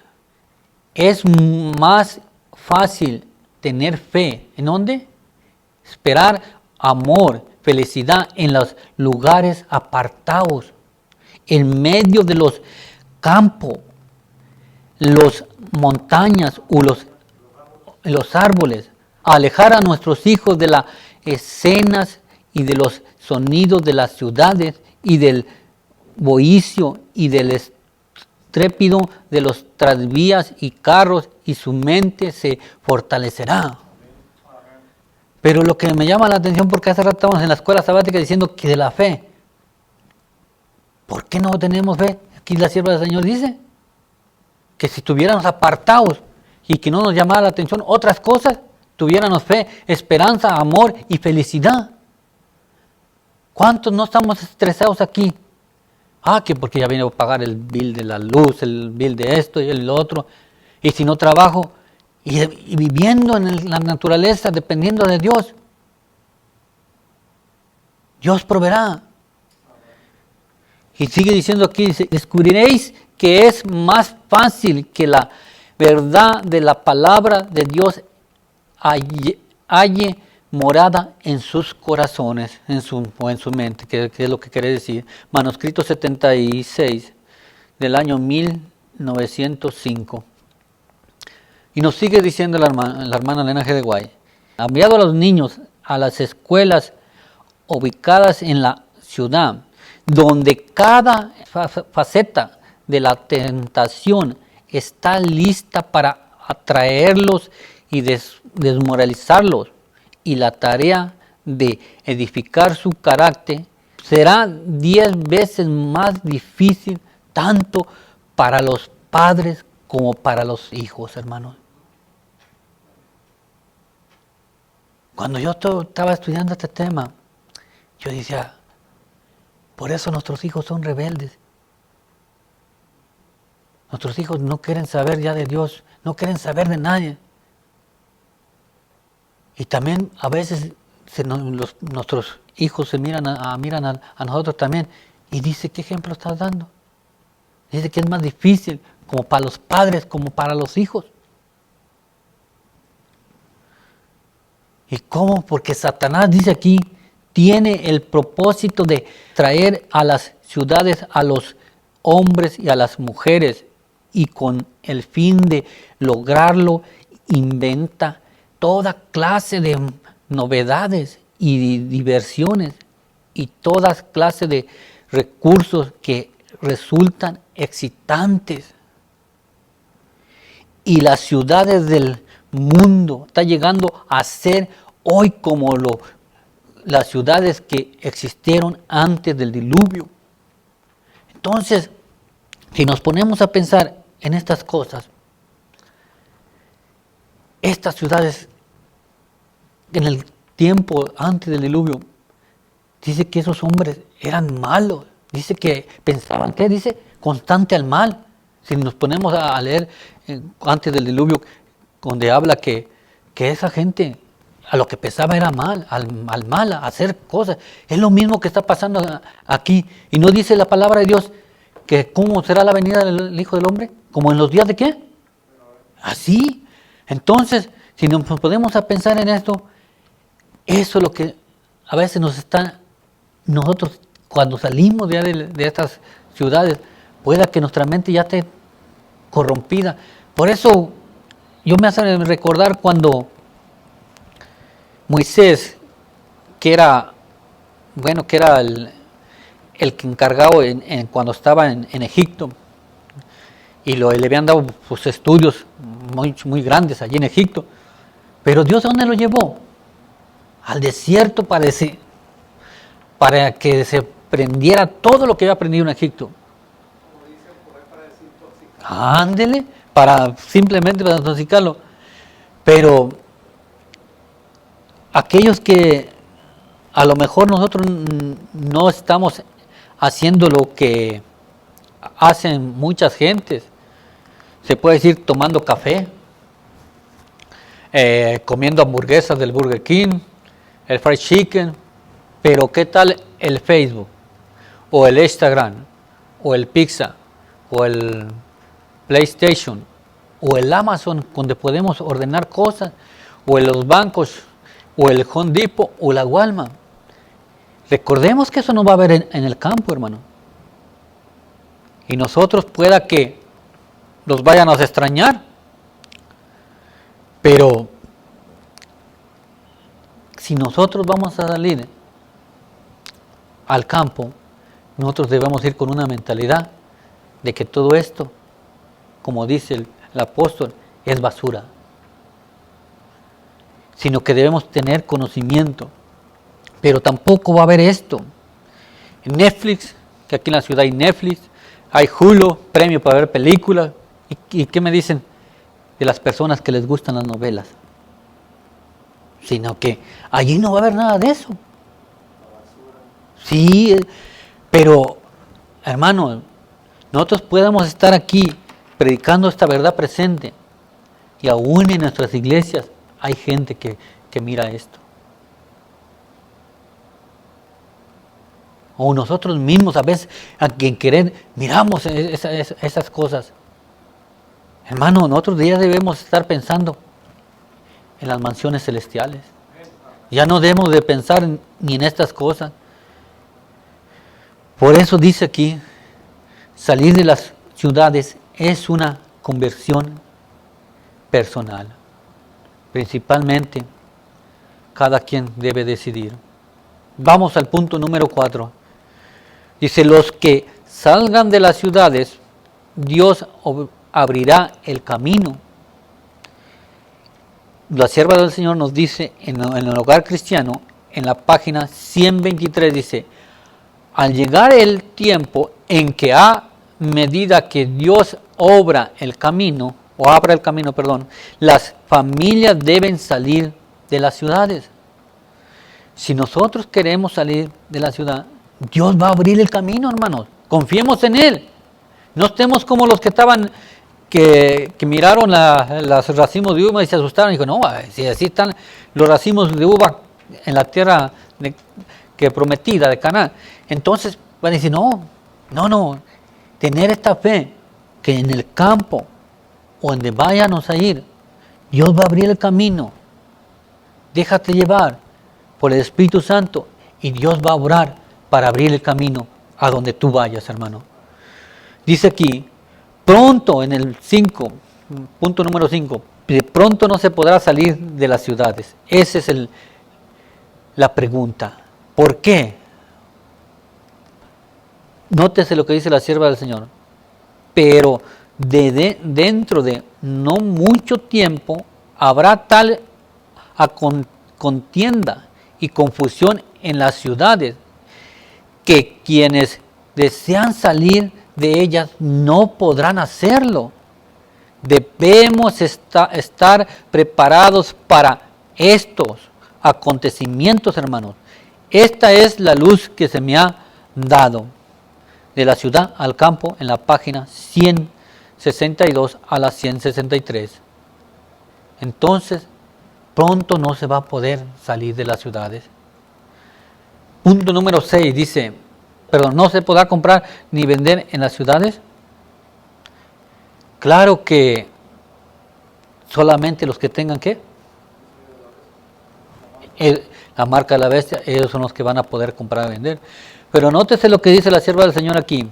Es más fácil tener fe. ¿En dónde? Esperar amor, felicidad en los lugares apartados, en medio de los campos, las montañas o los árboles. Alejar a nuestros hijos de las escenas y de los sonidos de las ciudades y del bullicio y del estrépito de los tranvías y carros, y su mente se fortalecerá. Pero lo que me llama la atención, porque hace rato estamos en la escuela sabática diciendo que de la fe. ¿Por qué no tenemos fe? Aquí la sierva del Señor dice que si estuviéramos apartados y que no nos llamara la atención otras cosas, tuviéramos fe, esperanza, amor y felicidad. ¿Cuántos no estamos estresados aquí? Que porque ya viene a pagar el bill de la luz, el bill de esto y el otro. Y si no trabajo, y viviendo en la naturaleza, dependiendo de Dios. Dios proveerá. Y sigue diciendo aquí, dice, descubriréis que es más fácil que la verdad de la palabra de Dios halle morada en sus corazones, en su mente, que es lo que quiere decir. Manuscrito 76 del año 1905. Y nos sigue diciendo la hermana Elena G. de Guay, ha enviado a los niños a las escuelas ubicadas en la ciudad, donde cada faceta de la tentación está lista para atraerlos y desmoralizarlos, y la tarea de edificar su carácter será 10 veces más difícil tanto para los padres como para los hijos, hermanos. Cuando yo estaba estudiando este tema, yo decía, por eso nuestros hijos son rebeldes. Nuestros hijos no quieren saber ya de Dios, no quieren saber de nadie. Y también a veces nuestros hijos se miran a nosotros también y dice, ¿qué ejemplo estás dando? Dice que es más difícil como para los padres, como para los hijos. ¿Y cómo? Porque Satanás, dice aquí, tiene el propósito de traer a las ciudades a los hombres y a las mujeres, y con el fin de lograrlo inventa toda clase de novedades y diversiones y toda clase de recursos que resultan excitantes. Y las ciudades del mundo están llegando a ser hoy como las ciudades que existieron antes del diluvio. Entonces, si nos ponemos a pensar en estas cosas, estas ciudades en el tiempo antes del diluvio, dice que esos hombres eran malos, dice que pensaban, ¿qué dice? Constante al mal. Si nos ponemos a leer antes del diluvio, donde habla que esa gente a lo que pensaba era mal, al mal, a hacer cosas. Es lo mismo que está pasando aquí. Y no dice la palabra de Dios que cómo será la venida del Hijo del Hombre, como en los días de ¿qué? Así. Entonces, si nos podemos a pensar en esto, eso es lo que a veces nosotros cuando salimos de estas ciudades, pueda que nuestra mente ya esté corrompida. Por eso yo me hace recordar cuando Moisés, que era el que encargado cuando estaba en Egipto, y le habían dado pues, estudios muy grandes allí en Egipto, pero Dios ¿a dónde lo llevó? Al desierto para que se aprendiera todo lo que había aprendido en Egipto. Ándele, simplemente para intoxicarlo. Pero aquellos que a lo mejor nosotros no estamos haciendo lo que hacen muchas gentes, se puede decir tomando café, comiendo hamburguesas del Burger King, el fried chicken, pero ¿qué tal el Facebook, o el Instagram, o el Pizza, o el PlayStation, o el Amazon, donde podemos ordenar cosas, o en los bancos, o el Home Depot, o la Walmart? Recordemos que eso no va a haber en el campo, hermano. Y nosotros pueda que los vayan a extrañar, pero si nosotros vamos a salir al campo, nosotros debemos ir con una mentalidad de que todo esto, como dice el apóstol, es basura. Sino que debemos tener conocimiento. Pero tampoco va a haber esto. En Netflix, que aquí en la ciudad hay Netflix, hay Hulu, premio para ver películas. ¿Y qué me dicen de las personas que les gustan las novelas? Sino que allí no va a haber nada de eso. Sí, pero hermano, nosotros podemos estar aquí predicando esta verdad presente y aún en nuestras iglesias hay gente que mira esto. O nosotros mismos a veces, a quien querer, miramos esas cosas. Hermano, nosotros ya debemos estar pensando en las mansiones celestiales. Ya no debemos de pensar ni en estas cosas. Por eso dice aquí, salir de las ciudades es una conversión personal. Principalmente, cada quien debe decidir. Vamos al punto número 4. Dice, los que salgan de las ciudades, Dios abrirá el camino. La sierva del Señor nos dice en el Hogar Cristiano, en la página 123, dice, al llegar el tiempo en que a medida que Dios abra el camino, las familias deben salir de las ciudades. Si nosotros queremos salir de la ciudad, Dios va a abrir el camino, hermanos. Confiemos en Él. No estemos como los que estaban, que miraron los racimos de uva y se asustaron. Y dijo, no, si así están los racimos de uva en la tierra que prometida de Canaán. Entonces van a decir, no. tener esta fe que en el campo o donde vayamos a ir, Dios va a abrir el camino. Déjate llevar por el Espíritu Santo y Dios va a obrar para abrir el camino a donde tú vayas, hermano. Dice aquí, pronto en el 5, punto número 5, de pronto no se podrá salir de las ciudades. Esa es la pregunta. ¿Por qué? Nótese lo que dice la sierva del Señor. Pero dentro de no mucho tiempo habrá tal contienda y confusión en las ciudades que quienes desean salir de ellas no podrán hacerlo. Debemos estar preparados para estos acontecimientos, hermanos. Esta es la luz que se me ha dado. De la ciudad al campo, en la página 162 a la 163. Entonces, pronto no se va a poder salir de las ciudades. Punto número 6 dice, no se podrá comprar ni vender en las ciudades. Claro que solamente los que tengan ¿qué? La marca de la bestia, ellos son los que van a poder comprar y vender. Pero nótese lo que dice la sierva del Señor aquí,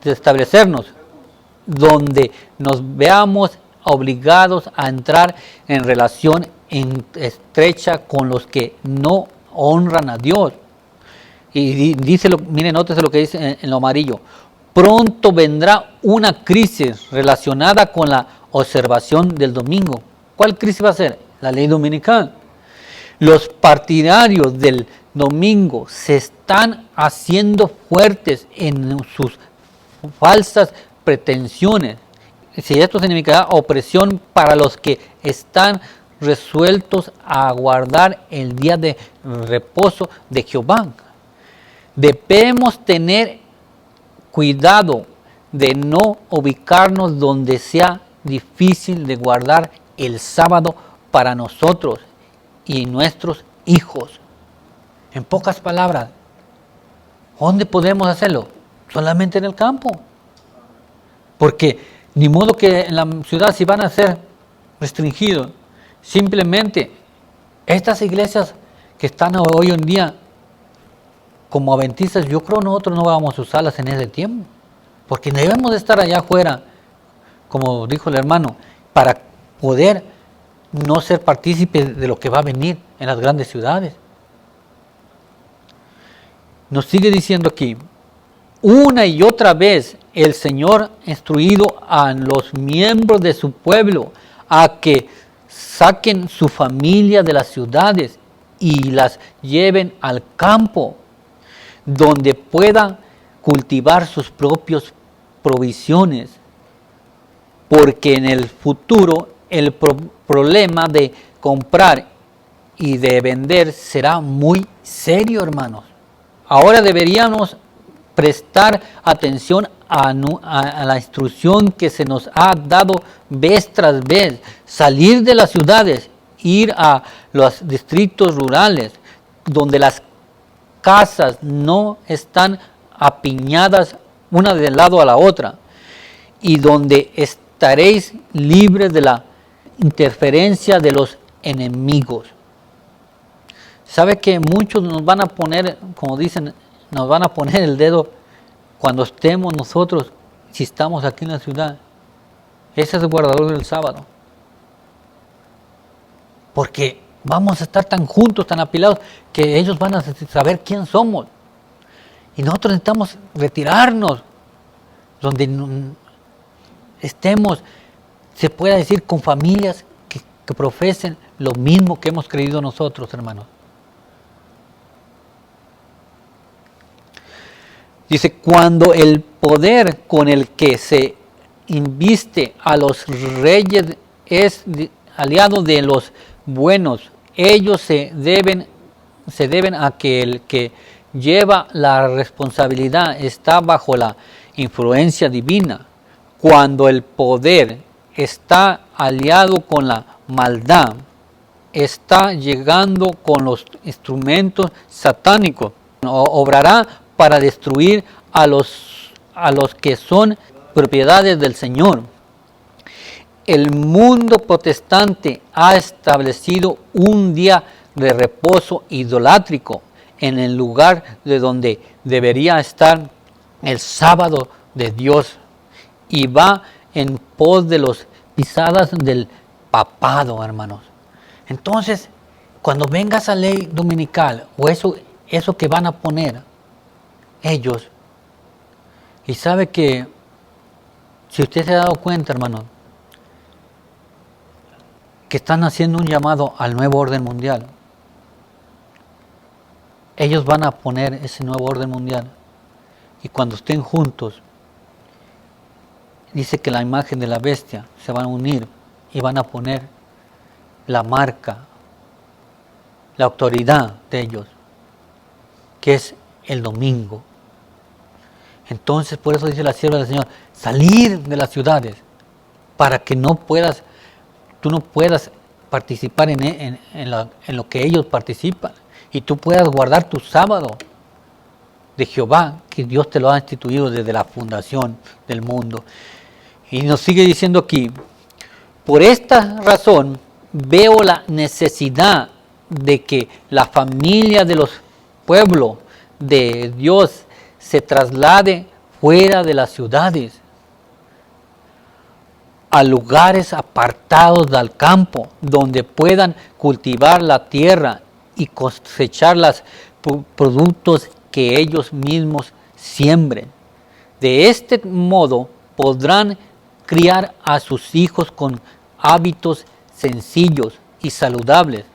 de establecernos donde nos veamos obligados a entrar en relación estrecha con los que no honran a Dios. Y dice, miren, nótese lo que dice en lo amarillo. Pronto vendrá una crisis relacionada con la observación del domingo. ¿Cuál crisis va a ser? La ley dominical. Los partidarios del domingo se están haciendo fuertes en sus falsas pretensiones. Si esto significará opresión para los que están resueltos a guardar el día de reposo de Jehová. Debemos tener cuidado de no ubicarnos donde sea difícil de guardar el sábado para nosotros y nuestros hijos. En pocas palabras, ¿dónde podemos hacerlo? Solamente en el campo. Porque ni modo que en la ciudad si van a ser restringidos. Simplemente estas iglesias que están hoy en día como adventistas, yo creo nosotros no vamos a usarlas en ese tiempo. Porque debemos de estar allá afuera, como dijo el hermano, para poder no ser partícipes de lo que va a venir en las grandes ciudades. Nos sigue diciendo aquí, una y otra vez el Señor ha instruido a los miembros de su pueblo a que saquen su familia de las ciudades y las lleven al campo, donde puedan cultivar sus propias provisiones, porque en el futuro el problema de comprar y de vender será muy serio, hermanos. Ahora deberíamos prestar atención a la instrucción que se nos ha dado vez tras vez, salir de las ciudades, ir a los distritos rurales, donde las casas no están apiñadas una del lado a la otra, y donde estaréis libres de la interferencia de los enemigos. ¿Sabe que muchos nos van a poner, como dicen, nos van a poner el dedo cuando estemos nosotros, si estamos aquí en la ciudad? Ese es el guardador del sábado. Porque vamos a estar tan juntos, tan apilados, que ellos van a saber quién somos. Y nosotros necesitamos retirarnos, donde estemos, se pueda decir, con familias que profesen lo mismo que hemos creído nosotros, hermanos. Dice, cuando el poder con el que se inviste a los reyes es aliado de los buenos, ellos se deben a que el que lleva la responsabilidad está bajo la influencia divina. Cuando el poder está aliado con la maldad, está llegando con los instrumentos satánicos, obrará para destruir a los a los que son propiedades del Señor. El mundo protestante ha establecido un día de reposo idolátrico en el lugar de donde debería estar el sábado de Dios, y va en pos de las pisadas del papado, hermanos. Entonces, cuando venga esa ley dominical o eso que van a poner ellos, y sabe que, si usted se ha dado cuenta, hermanos, que están haciendo un llamado al nuevo orden mundial. Ellos van a poner ese nuevo orden mundial. Y cuando estén juntos, dice que la imagen de la bestia se van a unir y van a poner la marca, la autoridad de ellos, que es el domingo. Entonces, por eso dice la sierva del Señor, salir de las ciudades, para que tú no puedas participar en lo que ellos participan, y tú puedas guardar tu sábado de Jehová, que Dios te lo ha instituido desde la fundación del mundo. Y nos sigue diciendo aquí, por esta razón veo la necesidad de que la familia de los pueblos de Dios se traslade fuera de las ciudades, a lugares apartados del campo, donde puedan cultivar la tierra y cosechar los productos que ellos mismos siembren. De este modo podrán criar a sus hijos con hábitos sencillos y saludables.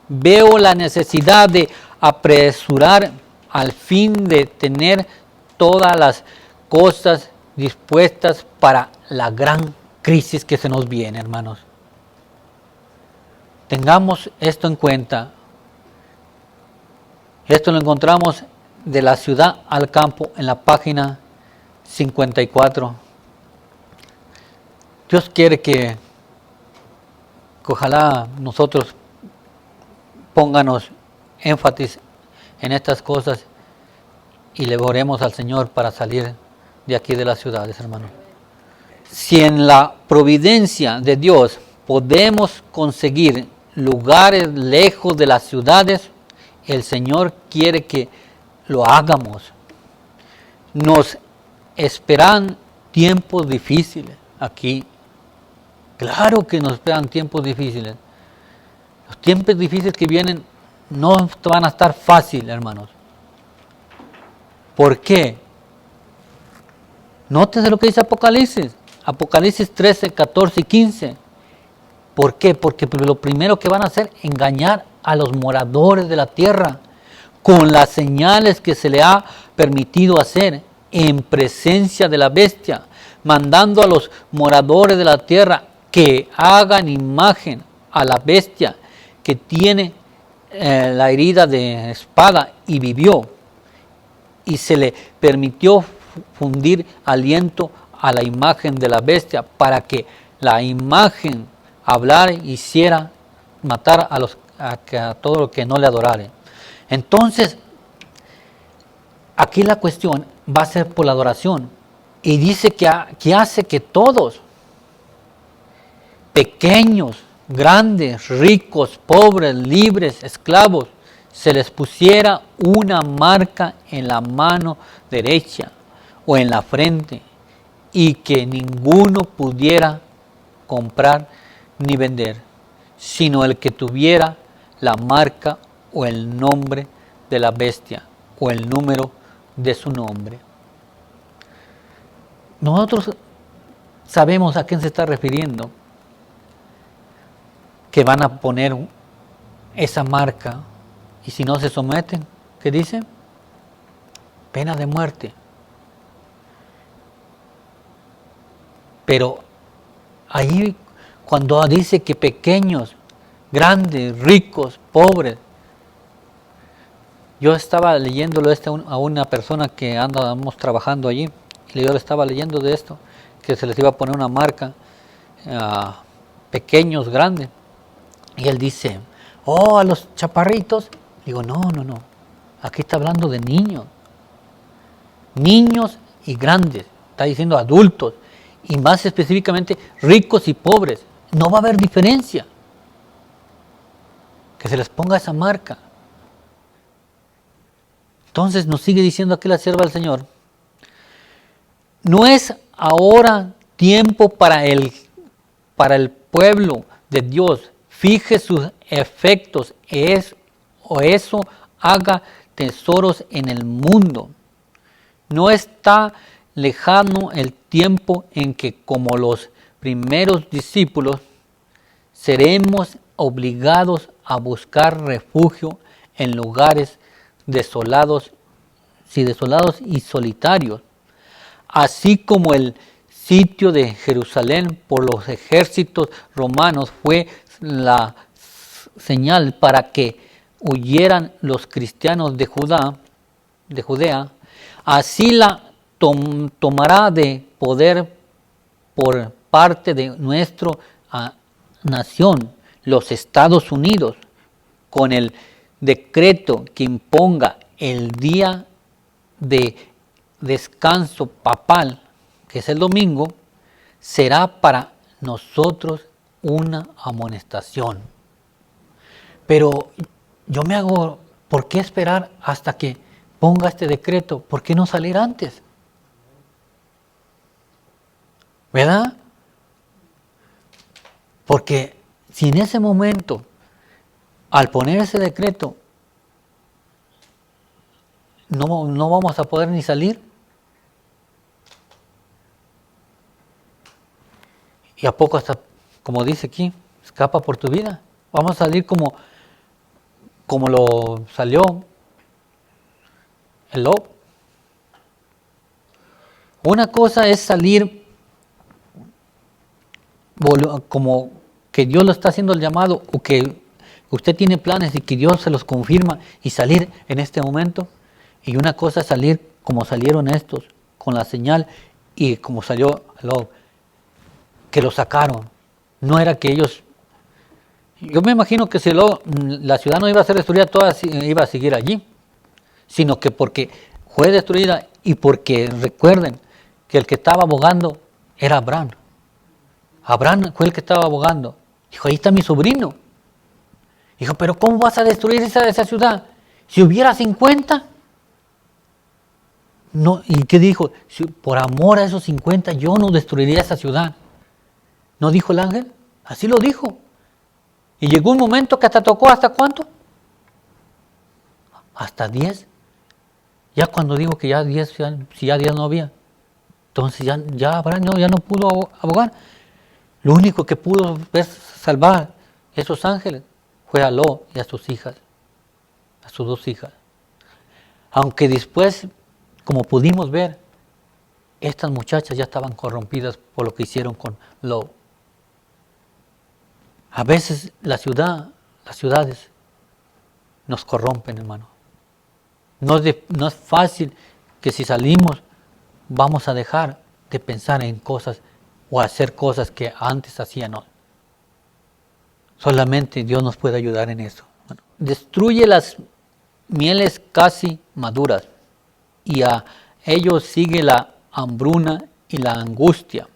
Veo la necesidad de apresurar al fin de tener todas las cosas dispuestas para la gran crisis que se nos viene, hermanos. Tengamos esto en cuenta. Esto lo encontramos de la ciudad al campo en la página 54. Dios quiere que ojalá nosotros pónganos énfasis en estas cosas y le oremos al Señor para salir de aquí de las ciudades, hermanos. Si en la providencia de Dios podemos conseguir lugares lejos de las ciudades, el Señor quiere que lo hagamos. Nos esperan tiempos difíciles aquí. Claro que nos esperan tiempos difíciles. Los tiempos difíciles que vienen no van a estar fáciles, hermanos. ¿Por qué? Nótese lo que dice Apocalipsis. Apocalipsis 13, 14 y 15. ¿Por qué? Porque lo primero que van a hacer es engañar a los moradores de la tierra con las señales que se le ha permitido hacer en presencia de la bestia, mandando a los moradores de la tierra que hagan imagen a la bestia que tiene la herida de espada y vivió, y se le permitió fundir aliento a la imagen de la bestia para que la imagen hablara y hiciera matar a todo lo que no le adorare. Entonces, aquí la cuestión va a ser por la adoración, y dice que hace que todos, pequeños, grandes, ricos, pobres, libres, esclavos, se les pusiera una marca en la mano derecha o en la frente, y que ninguno pudiera comprar ni vender, sino el que tuviera la marca o el nombre de la bestia o el número de su nombre. Nosotros sabemos a quién se está refiriendo, que van a poner esa marca, y si no se someten, ¿qué dice? Pena de muerte. Pero ahí, cuando dice que pequeños, grandes, ricos, pobres, yo estaba leyéndolo a una persona que andábamos trabajando allí, y yo le estaba leyendo de esto, que se les iba a poner una marca, pequeños, grandes, y él dice, a los chaparritos. Digo, no, aquí está hablando de niños y grandes, está diciendo adultos, y más específicamente ricos y pobres. No va a haber diferencia. Que se les ponga esa marca. Entonces nos sigue diciendo aquí la sierva del Señor. No es ahora tiempo para el pueblo de Dios. Fije sus efectos. O eso haga tesoros en el mundo. No está lejano el tiempo en que, como los primeros discípulos, seremos obligados a buscar refugio en lugares desolados y solitarios, así como el sitio de Jerusalén por los ejércitos romanos fue la señal para que huyeran los cristianos de Judea, así la tomará de poder por parte de nuestra nación, los Estados Unidos, con el decreto que imponga el día de descanso papal, que es el domingo, será para nosotros una amonestación. Pero yo me hago, ¿por qué esperar hasta que ponga este decreto? ¿Por qué no salir antes? ¿Verdad? Porque si en ese momento, al poner ese decreto, no vamos a poder ni salir, y a poco hasta, como dice aquí, escapa por tu vida. Vamos a salir como lo salió el Lot. Una cosa es salir como que Dios lo está haciendo el llamado, o que usted tiene planes y que Dios se los confirma y salir en este momento. Y una cosa es salir como salieron estos, con la señal, y como salió Lot, que lo sacaron. No era que ellos... Yo me imagino que si la ciudad no iba a ser destruida, toda iba a seguir allí, sino que porque fue destruida y porque recuerden que el que estaba abogando era Abraham. Abraham fue el que estaba abogando. Dijo, ahí está mi sobrino. Dijo, pero ¿cómo vas a destruir esa ciudad? Si hubiera 50. No, ¿y qué dijo? Si por amor a esos 50 yo no destruiría esa ciudad. ¿No dijo el ángel? Así lo dijo. Y llegó un momento que hasta tocó, ¿hasta cuánto? Hasta 10. Ya cuando digo que ya 10, si ya 10 no había, entonces ya Abraham ya no pudo abogar. Lo único que pudo salvar esos ángeles fue a Lot y a sus hijas, a sus 2 hijas. Aunque después, como pudimos ver, estas muchachas ya estaban corrompidas por lo que hicieron con Lot. A veces las ciudades nos corrompen, hermano. No es fácil que si salimos vamos a dejar de pensar en cosas o hacer cosas que antes hacíamos. Solamente Dios nos puede ayudar en eso. Bueno, destruye las mieles casi maduras, y a ellos sigue la hambruna y la angustia.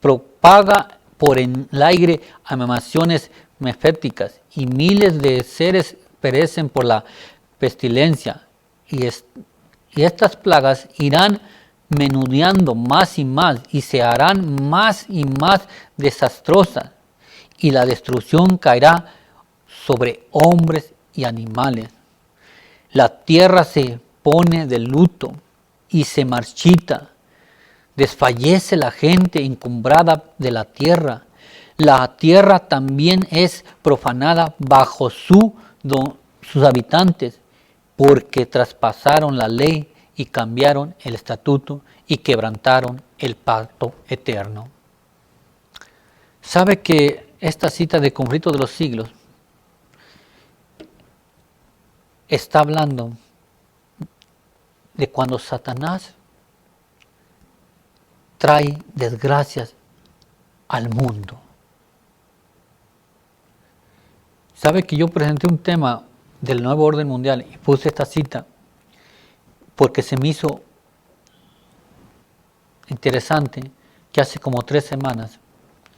Propaga por el aire amenazaciones meféticas, y miles de seres perecen por la pestilencia, y estas plagas irán menudeando más y más, y se harán más y más desastrosas, y la destrucción caerá sobre hombres y animales. La tierra se pone de luto y se marchita. Desfallece la gente encumbrada de la tierra. La tierra también es profanada bajo sus habitantes, porque traspasaron la ley y cambiaron el estatuto y quebrantaron el pacto eterno. ¿Sabe que esta cita de Conflicto de los Siglos está hablando de cuando Satanás trae desgracias al mundo? ¿Sabe que yo presenté un tema del nuevo orden mundial y puse esta cita porque se me hizo interesante que hace como 3 semanas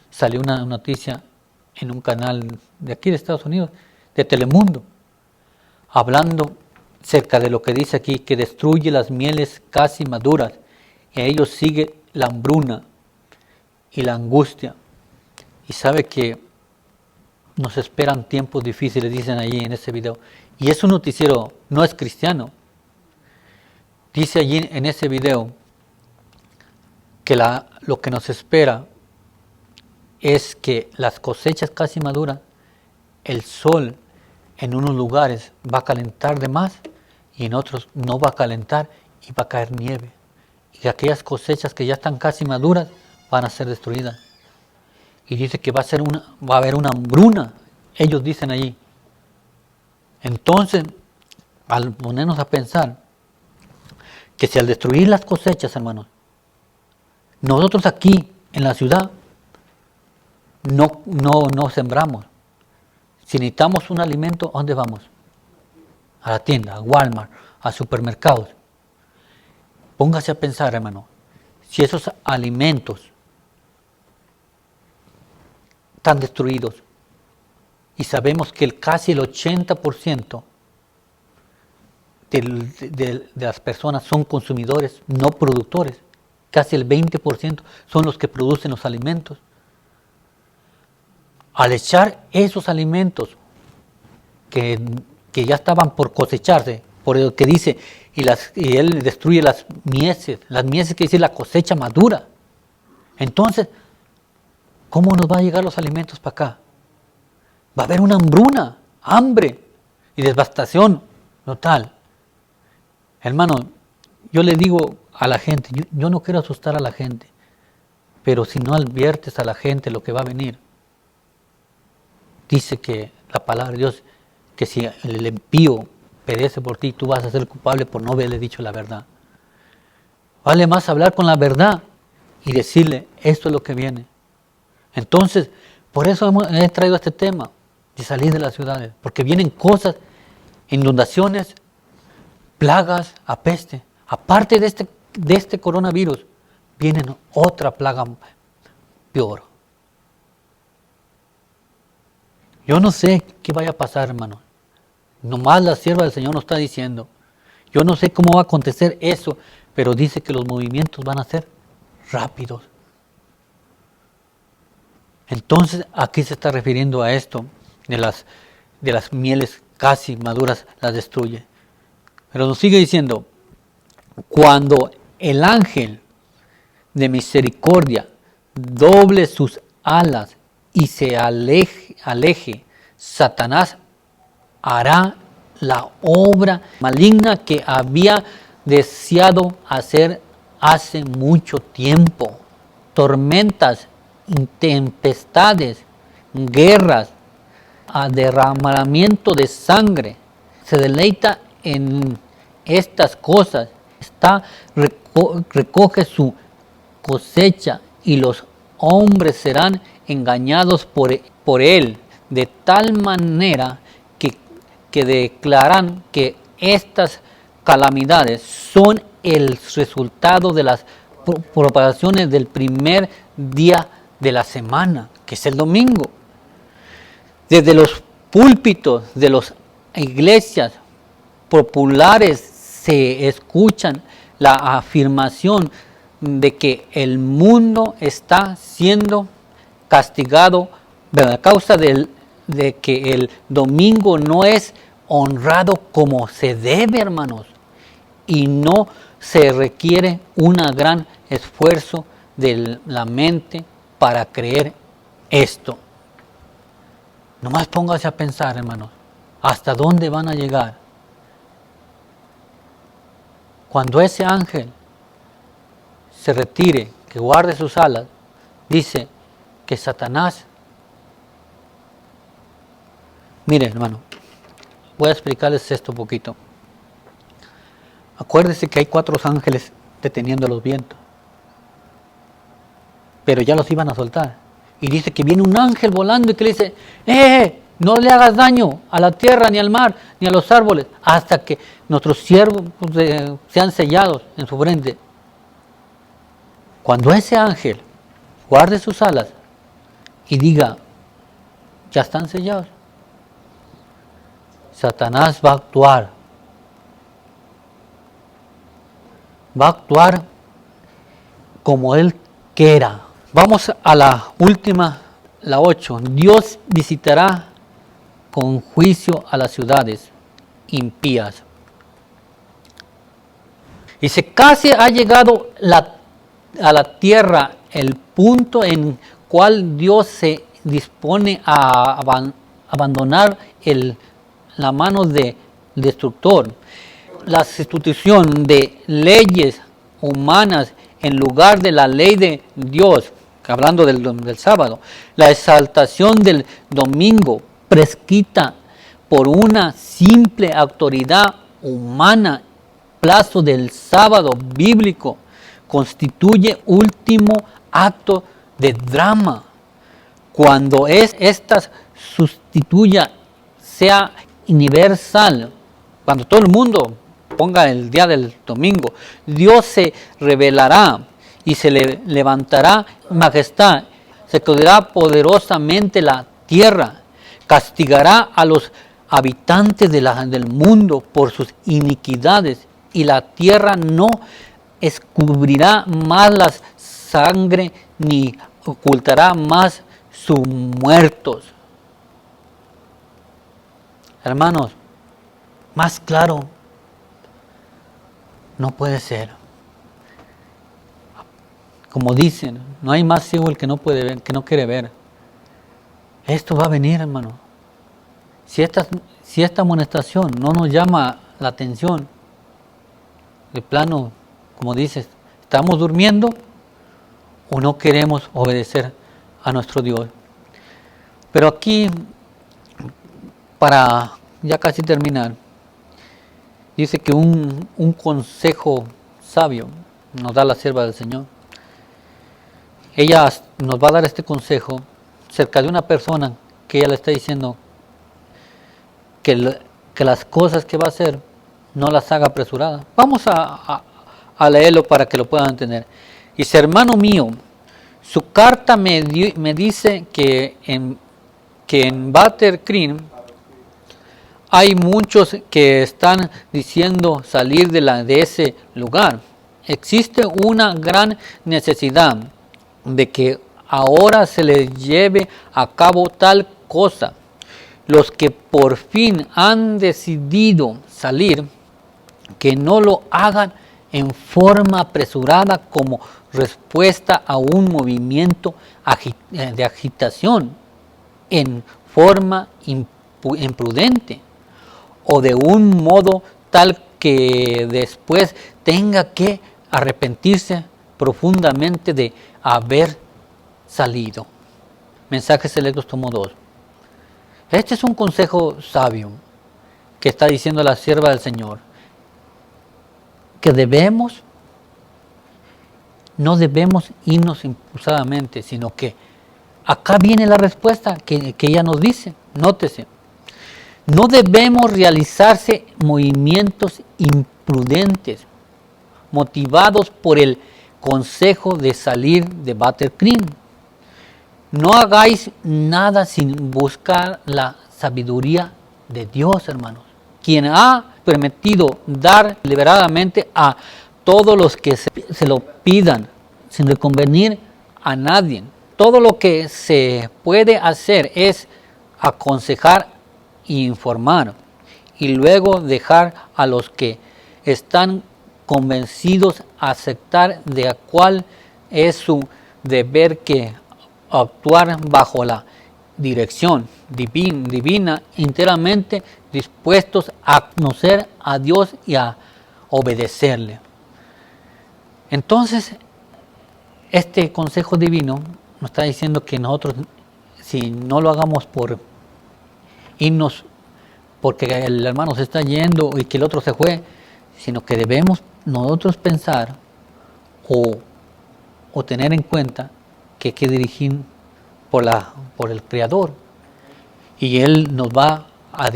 salió una noticia en un canal de aquí de Estados Unidos, de Telemundo, hablando cerca de lo que dice aquí, que destruye las mieles casi maduras, y a ellos sigue la hambruna y la angustia. Y sabe que nos esperan tiempos difíciles, dicen allí en ese video. Y es un noticiero, no es cristiano. Dice allí en ese video que lo que nos espera es que las cosechas casi maduras, el sol en unos lugares va a calentar de más y en otros no va a calentar y va a caer nieve. Y aquellas cosechas que ya están casi maduras van a ser destruidas. Y dice que va a haber una hambruna, ellos dicen allí. Entonces, al ponernos a pensar que si al destruir las cosechas, hermanos, nosotros aquí en la ciudad no sembramos. Si necesitamos un alimento, ¿a dónde vamos? A la tienda, a Walmart, a supermercados. Póngase a pensar, hermano, si esos alimentos están destruidos y sabemos que casi el 80% de las personas son consumidores, no productores, casi el 20% son los que producen los alimentos. Al echar esos alimentos que ya estaban por cosecharse, por el que dice, y él destruye las mieses que dice la cosecha madura. Entonces, ¿cómo nos van a llegar los alimentos para acá? Va a haber una hambruna, hambre y devastación total. Hermano, yo le digo a la gente, yo no quiero asustar a la gente, pero si no adviertes a la gente lo que va a venir, dice que la palabra de Dios, que si el impío perece por ti, tú vas a ser culpable por no haberle dicho la verdad. Vale más hablar con la verdad y decirle, esto es lo que viene. Entonces, por eso he traído este tema de salir de las ciudades, porque vienen cosas, inundaciones, plagas, apeste. Aparte de este coronavirus, vienen otra plaga peor. Yo no sé qué vaya a pasar, hermano. Nomás la sierva del Señor nos está diciendo. Yo no sé cómo va a acontecer eso, pero dice que los movimientos van a ser rápidos. Entonces, aquí se está refiriendo a esto, de las mieles casi maduras las destruye. Pero nos sigue diciendo, cuando el ángel de misericordia doble sus alas y se aleje, Satanás hará la obra maligna que había deseado hacer hace mucho tiempo. Tormentas, tempestades, guerras, derramamiento de sangre. Se deleita en estas cosas. Recoge su cosecha y los hombres serán engañados por él, de tal manera que declaran que estas calamidades son el resultado de las propagaciones del primer día de la semana, que es el domingo. Desde los púlpitos de las iglesias populares se escuchan la afirmación de que el mundo está siendo castigado a causa de que el domingo no es honrado como se debe, hermanos, y no se requiere un gran esfuerzo de la mente para creer esto. Nomás póngase a pensar, hermanos, ¿hasta dónde van a llegar? Cuando ese ángel se retire, que guarde sus alas, dice que Satanás, miren, hermano, voy a explicarles esto un poquito. Acuérdense que hay 4 ángeles deteniendo los vientos, pero ya los iban a soltar. Y dice que viene un ángel volando y que le dice, no le hagas daño a la tierra, ni al mar, ni a los árboles, hasta que nuestros siervos sean sellados en su frente. Cuando ese ángel guarde sus alas y diga, ya están sellados, Satanás va a actuar. Va a actuar como él quiera. Vamos a la última, la 8. Dios visitará con juicio a las ciudades impías. Dice, casi ha llegado a la tierra el punto en cual Dios se dispone a abandonar la mano del destructor. La sustitución de leyes humanas en lugar de la ley de Dios, hablando del sábado, la exaltación del domingo prescrita por una simple autoridad humana, plazo del sábado bíblico, constituye último acto de drama. Cuando esta sustituya sea universal, cuando todo el mundo ponga el día del domingo, Dios se revelará y se le levantará majestad, sacudirá poderosamente la tierra, castigará a los habitantes del mundo por sus iniquidades, y la tierra no escubrirá más la sangre ni ocultará más sus muertos. Hermanos, más claro no puede ser. Como dicen, no hay más ciego el que no puede ver, que no quiere ver. Esto va a venir, hermano. Si esta amonestación no nos llama la atención, de plano, como dices, ¿estamos durmiendo o no queremos obedecer a nuestro Dios? Pero aquí, para ya casi terminar, dice que un consejo sabio nos da la sierva del Señor. Ella nos va a dar este consejo cerca de una persona que ella le está diciendo que las cosas que va a hacer no las haga apresuradas. Vamos a leerlo para que lo puedan entender. Dice, hermano mío, su carta me dice que en Battle Creek hay muchos que están diciendo salir de ese lugar. Existe una gran necesidad de que ahora se les lleve a cabo tal cosa. Los que por fin han decidido salir, que no lo hagan en forma apresurada como respuesta a un movimiento de agitación, en forma imprudente o de un modo tal que después tenga que arrepentirse profundamente de haber salido. Mensajes Selectos, tomo 2. Este es un consejo sabio que está diciendo la sierva del Señor, que no debemos irnos impulsadamente, sino que acá viene la respuesta que ella nos dice. Nótese, no debemos realizarse movimientos imprudentes, motivados por el consejo de salir de Battle Creek. No hagáis nada sin buscar la sabiduría de Dios, hermanos, quien ha permitido dar deliberadamente a todos los que se lo pidan, sin reconvenir a nadie. Todo lo que se puede hacer es aconsejar e informar, y luego dejar a los que están convencidos a aceptar de cuál es su deber, que actuar bajo la dirección divina, enteramente dispuestos a conocer a Dios y a obedecerle. Entonces, este consejo divino nos está diciendo que nosotros, si no lo hagamos por irnos porque el hermano se está yendo y que el otro se fue, sino que debemos nosotros pensar o tener en cuenta que hay que dirigir por el Creador, y Él nos va a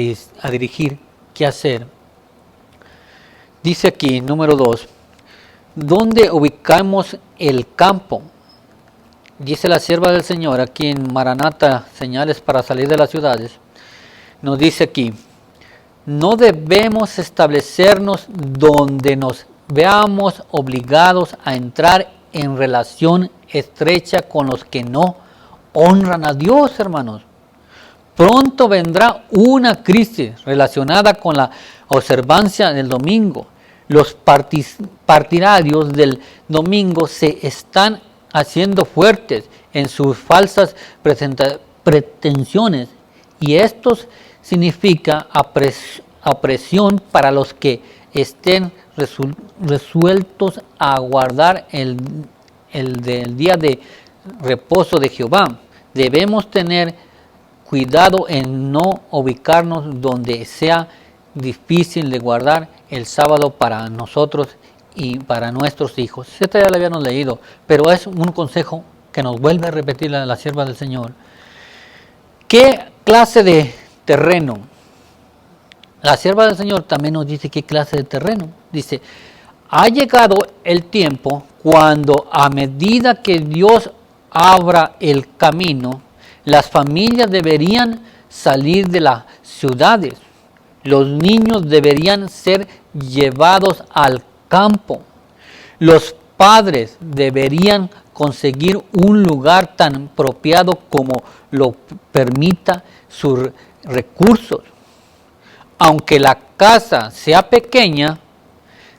dirigir qué hacer. Dice aquí, número 2, ¿dónde ubicamos el campo. Dice la sierva del Señor aquí en Maranata, señales para salir de las ciudades. Nos dice aquí, no debemos establecernos donde nos veamos obligados a entrar en relación estrecha con los que no honran a Dios, hermanos. Pronto vendrá una crisis relacionada con la observancia del domingo. Los partidarios del domingo se están haciendo fuertes en sus falsas pretensiones, y esto significa opresión para los que estén resueltos a guardar el día de reposo de Jehová. Debemos tener cuidado en no ubicarnos donde sea difícil de guardar el sábado para nosotros y para nuestros hijos. Esto ya lo habíamos leído, pero es un consejo que nos vuelve a repetir la sierva del Señor. ¿Qué clase de terreno? La sierva del Señor también nos dice qué clase de terreno. Dice, ha llegado el tiempo cuando a medida que Dios abra el camino, las familias deberían salir de las ciudades. Los niños deberían ser llevados al campo. Los padres deberían conseguir un lugar tan apropiado como lo permita sus recursos. Aunque la casa sea pequeña,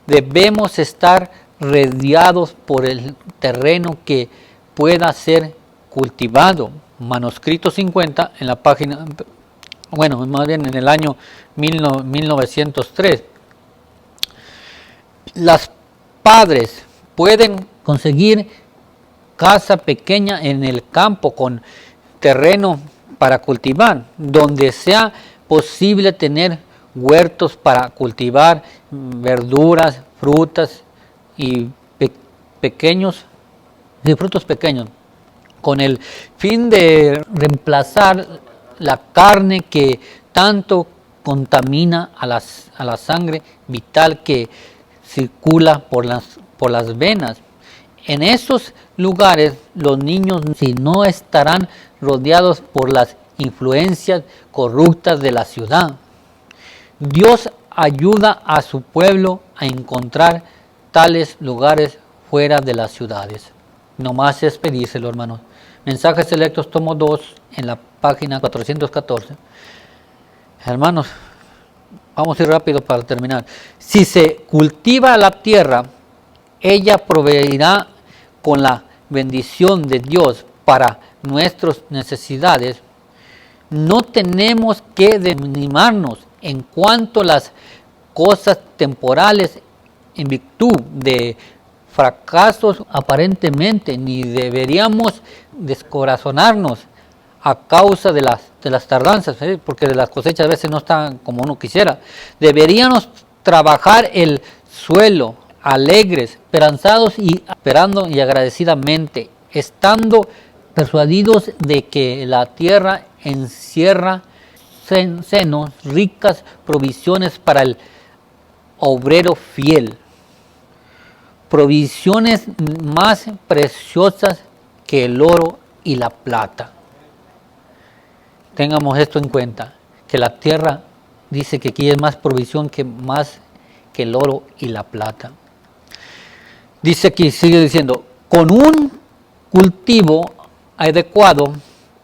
debemos estar rodeados por el terreno que pueda ser cultivado. Manuscrito 50 en la página, bueno, más bien en el año 1903. Los padres pueden conseguir casa pequeña en el campo con terreno para cultivar, donde sea posible tener huertos para cultivar verduras, frutas y frutos pequeños, con el fin de reemplazar la carne que tanto contamina a la sangre vital que circula por las venas. En esos lugares los niños no estarán rodeados por las influencias corruptas de la ciudad. Dios ayuda a su pueblo a encontrar tales lugares fuera de las ciudades. No más es pedírselo, hermanos. Mensajes Selectos, tomo 2, en la página 414. Hermanos, vamos a ir rápido para terminar. Si se cultiva la tierra, ella proveerá con la bendición de Dios para nuestras necesidades. No tenemos que desanimarnos en cuanto a las cosas temporales en virtud de fracasos aparentemente, ni deberíamos descorazonarnos a causa de las tardanzas, porque las cosechas a veces no están como uno quisiera. Deberíamos trabajar el suelo alegres, esperanzados y esperando y agradecidamente, estando persuadidos de que la tierra encierra senos, ricas provisiones para el obrero fiel, provisiones más preciosas que el oro y la plata. Tengamos esto en cuenta, que la tierra dice que aquí es más provisión más que el oro y la plata. Dice aquí, sigue diciendo, con un cultivo adecuado,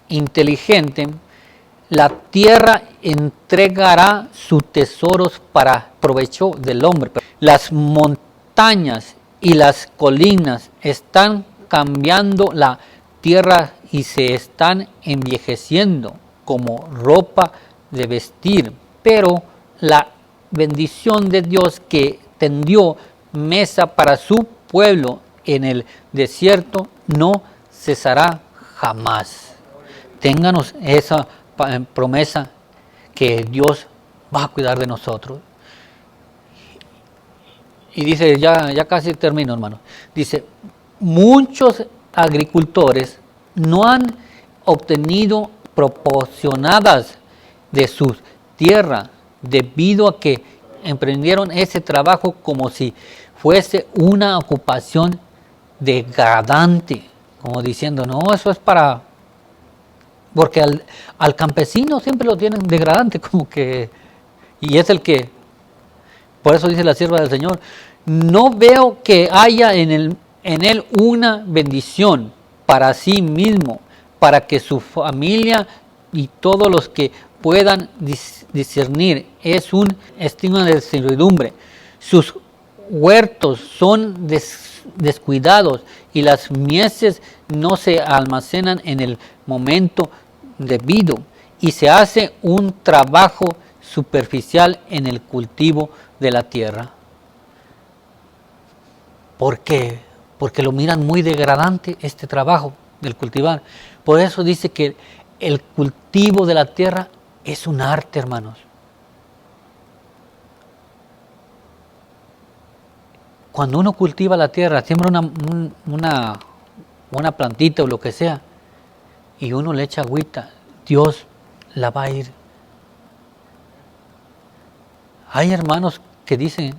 inteligente, la tierra entregará sus tesoros para provecho del hombre. Las montañas y las colinas están cambiando la tierra y se están envejeciendo como ropa de vestir, pero la bendición de Dios que tendió mesa para su pueblo en el desierto no cesará jamás. Ténganos esa promesa que Dios va a cuidar de nosotros. Y dice, ya casi termino, hermano. Dice, muchos agricultores no han obtenido proporcionadas de sus tierras debido a que emprendieron ese trabajo como si fuese una ocupación degradante, como diciendo, no, eso es para... Porque al campesino siempre lo tienen degradante, como que... Y es el que... Por eso dice la sierva del Señor, no veo que haya en él una bendición para sí mismo, para que su familia y todos los que puedan discernir es un estigma de servidumbre. Sus huertos son descuidados y las mieses no se almacenan en el momento debido y se hace un trabajo superficial en el cultivo de la tierra. ¿Por qué? Porque lo miran muy degradante este trabajo del cultivar. Por eso dice que el cultivo de la tierra es un arte, hermanos. Cuando uno cultiva la tierra, siembra una plantita o lo que sea, y uno le echa agüita, Dios la va a ir. Hay hermanos que dicen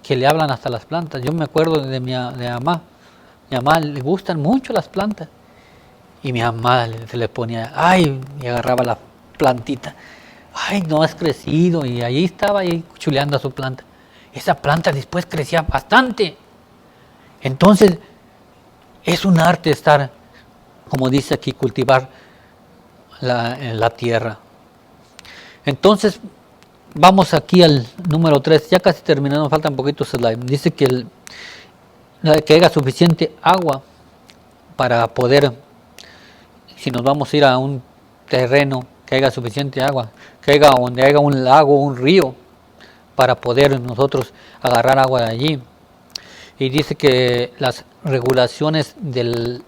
que le hablan hasta las plantas. Yo me acuerdo de mi mamá. Mi mamá le gustan mucho las plantas. Y mi mamá se le ponía, ay, y agarraba la plantita. Ay, no has crecido. Y ahí estaba ahí chuleando a su planta. Esa planta después crecía bastante. Entonces, es un arte estar, como dice aquí, cultivar la tierra. Entonces, vamos aquí al número 3, ya casi terminando, faltan poquitos slides. Dice que haya suficiente agua para poder, si nos vamos a ir a un terreno, que haya suficiente agua, que haya donde haya un lago, un río, para poder nosotros agarrar agua de allí. Y dice que las regulaciones del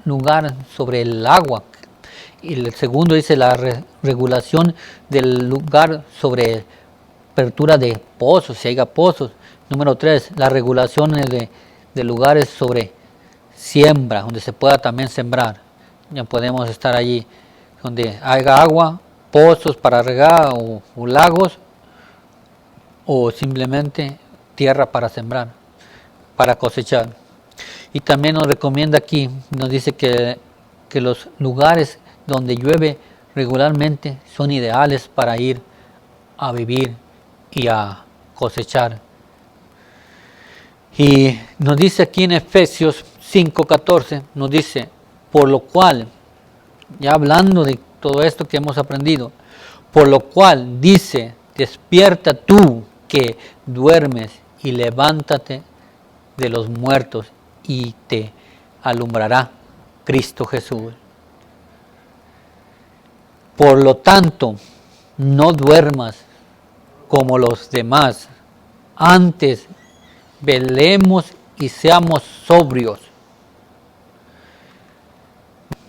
lugar sobre el agua. Y el segundo dice la regulación del lugar sobre apertura de pozos, si haya pozos. Número 3, las regulaciones de lugares sobre siembra, donde se pueda también sembrar. Ya podemos estar allí, donde haya agua, pozos para regar o lagos, o simplemente tierra para sembrar, para cosechar. Y también nos recomienda aquí, nos dice que los lugares donde llueve regularmente son ideales para ir a vivir y a cosechar. Y nos dice aquí en Efesios 5:14, nos dice, por lo cual, ya hablando de todo esto que hemos aprendido, por lo cual dice, despierta tú que duermes y levántate de los muertos y te alumbrará Cristo Jesús. Por lo tanto, no duermas como los demás, antes velemos y seamos sobrios.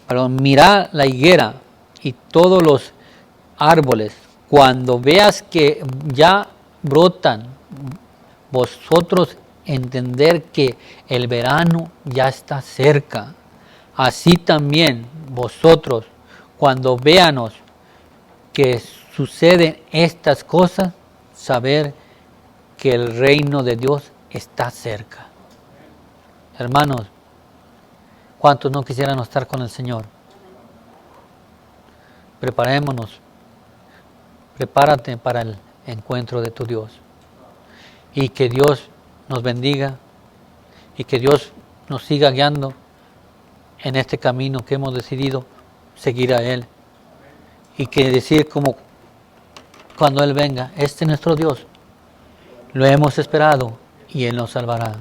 Pero mira la higuera y todos los árboles, cuando veas que ya brotan, vosotros entender que el verano ya está cerca. Así también vosotros, cuando veanos que suceden estas cosas, saber que el reino de Dios está cerca. Hermanos, ¿cuántos no quisieran estar con el Señor? Preparémonos. Prepárate para el encuentro de tu Dios. Y que Dios nos bendiga y que Dios nos siga guiando en este camino que hemos decidido seguir a Él. Y que decir como cuando Él venga, este es nuestro Dios, lo hemos esperado y Él nos salvará.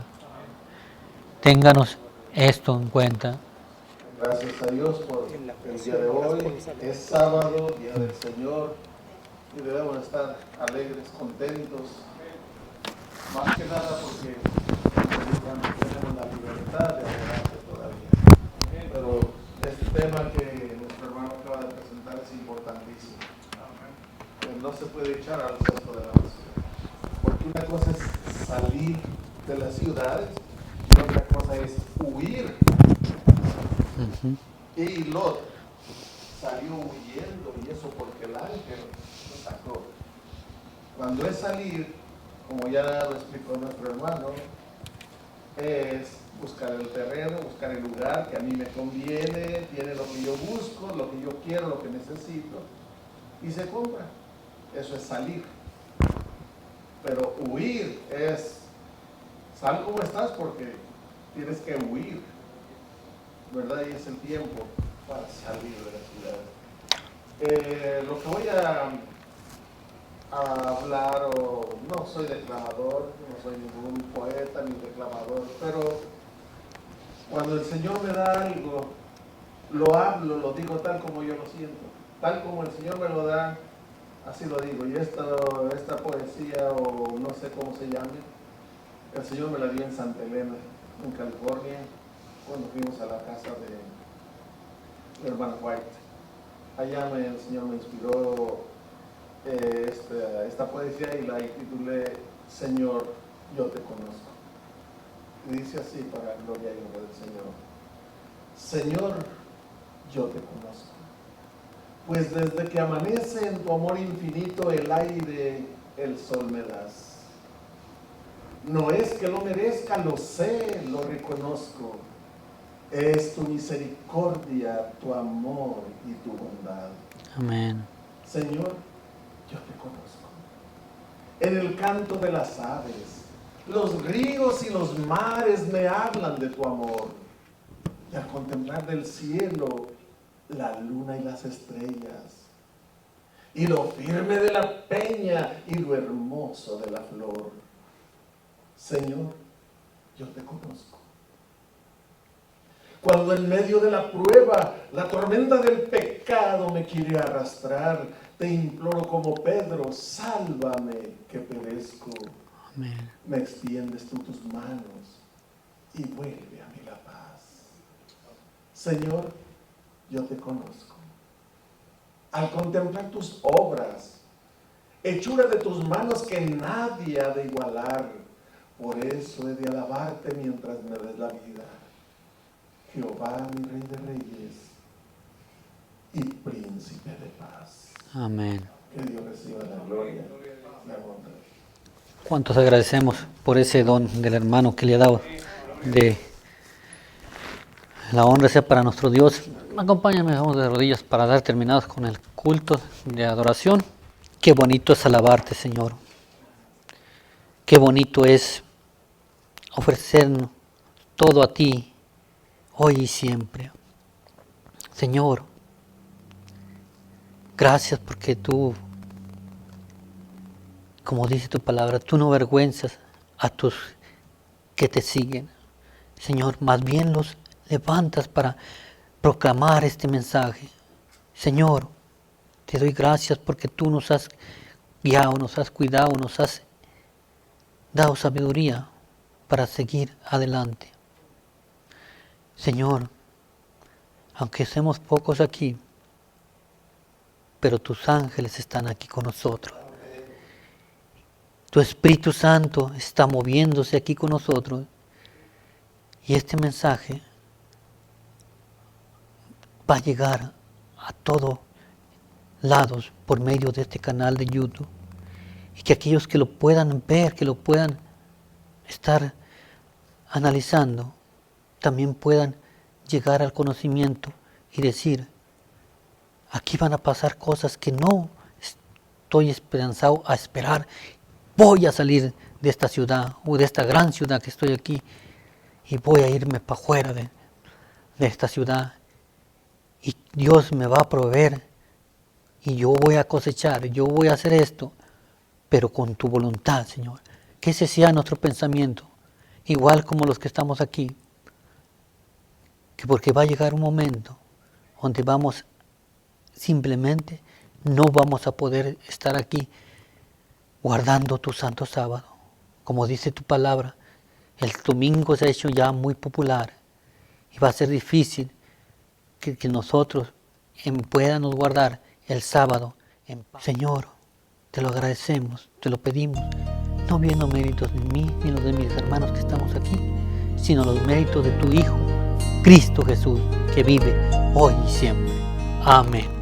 Ténganos esto en cuenta. Gracias a Dios por el día de hoy. Es sábado, día del Señor, y debemos estar alegres, contentos, más que nada porque tenemos la libertad de adelante todavía. Pero este tema que nuestro hermano acaba de presentar es importantísimo. No se puede echar al cesto de la basura, porque una cosa es salir de las ciudades y otra cosa es huir. Y Lot salió huyendo, y eso porque el ángel lo sacó. Cuando es salir, como ya lo explicó nuestro hermano, es buscar el terreno, buscar el lugar que a mí me conviene, tiene lo que yo busco, lo que yo quiero, lo que necesito, y se compra. Eso es salir. Pero huir es, sal como estás porque tienes que huir, ¿verdad? Y es el tiempo para salir de la ciudad. Lo que voy a hablar, no soy declamador, no soy ningún poeta ni declamador, pero cuando el Señor me da algo, lo hablo, lo digo tal como yo lo siento, tal como el Señor me lo da, así lo digo. Y esta poesía, o no sé cómo se llame, el Señor me la dio en Santa Elena, en California, cuando fuimos a la casa de la hermana White. Allá el Señor me inspiró esta poesía y la titulé Señor, yo te conozco. Y dice así, para gloria y honra del Señor: Señor, yo te conozco, pues desde que amanece en tu amor infinito el aire, el sol me das. No es que lo merezca, lo sé, lo reconozco. Es tu misericordia, tu amor y tu bondad. Amén. Señor, yo te conozco. En el canto de las aves, los ríos y los mares me hablan de tu amor. Y al contemplar del cielo la luna y las estrellas, y lo firme de la peña y lo hermoso de la flor. Señor, yo te conozco. Cuando en medio de la prueba, la tormenta del pecado me quiere arrastrar, te imploro como Pedro: sálvame que perezco. Amén. Me extiendes tú tus manos y vuelve a mí la paz. Señor, yo te conozco. Al contemplar tus obras, hechura de tus manos que nadie ha de igualar, por eso he de alabarte mientras me des la vida. Jehová, mi Rey de Reyes y Príncipe de paz. Amén. Que Dios reciba la gloria y la honra. ¿Cuántos agradecemos por ese don del hermano que le ha dado? De la honra sea para nuestro Dios. Acompáñame, vamos de rodillas para dar terminados con el culto de adoración. Qué bonito es alabarte, Señor. Qué bonito es ofrecernos todo a ti, hoy y siempre. Señor, gracias porque tú, como dice tu palabra, tú no avergüenzas a tus que te siguen. Señor, más bien los levantas para proclamar este mensaje. Señor, te doy gracias porque tú nos has guiado, nos has cuidado, nos has dado sabiduría para seguir adelante. Señor, aunque seamos pocos aquí, pero tus ángeles están aquí con nosotros. Tu Espíritu Santo está moviéndose aquí con nosotros. Y este mensaje va a llegar a todos lados por medio de este canal de YouTube. Y que aquellos que lo puedan ver, que lo puedan estar analizando, también puedan llegar al conocimiento y decir: aquí van a pasar cosas que no estoy esperanzado a esperar. Voy a salir de esta ciudad o de esta gran ciudad que estoy aquí y voy a irme para afuera de esta ciudad. Y Dios me va a proveer y yo voy a cosechar, yo voy a hacer esto, pero con tu voluntad, Señor. Que ese sea nuestro pensamiento, igual como los que estamos aquí. Que porque va a llegar un momento donde simplemente no vamos a poder estar aquí guardando tu santo sábado. Como dice tu palabra, el domingo se ha hecho ya muy popular y va a ser difícil que nosotros podamos guardar el sábado en paz. Señor, te lo agradecemos, te lo pedimos, no viendo méritos de mí ni los de mis hermanos que estamos aquí, sino los méritos de tu Hijo, Cristo Jesús, que vive hoy y siempre. Amén.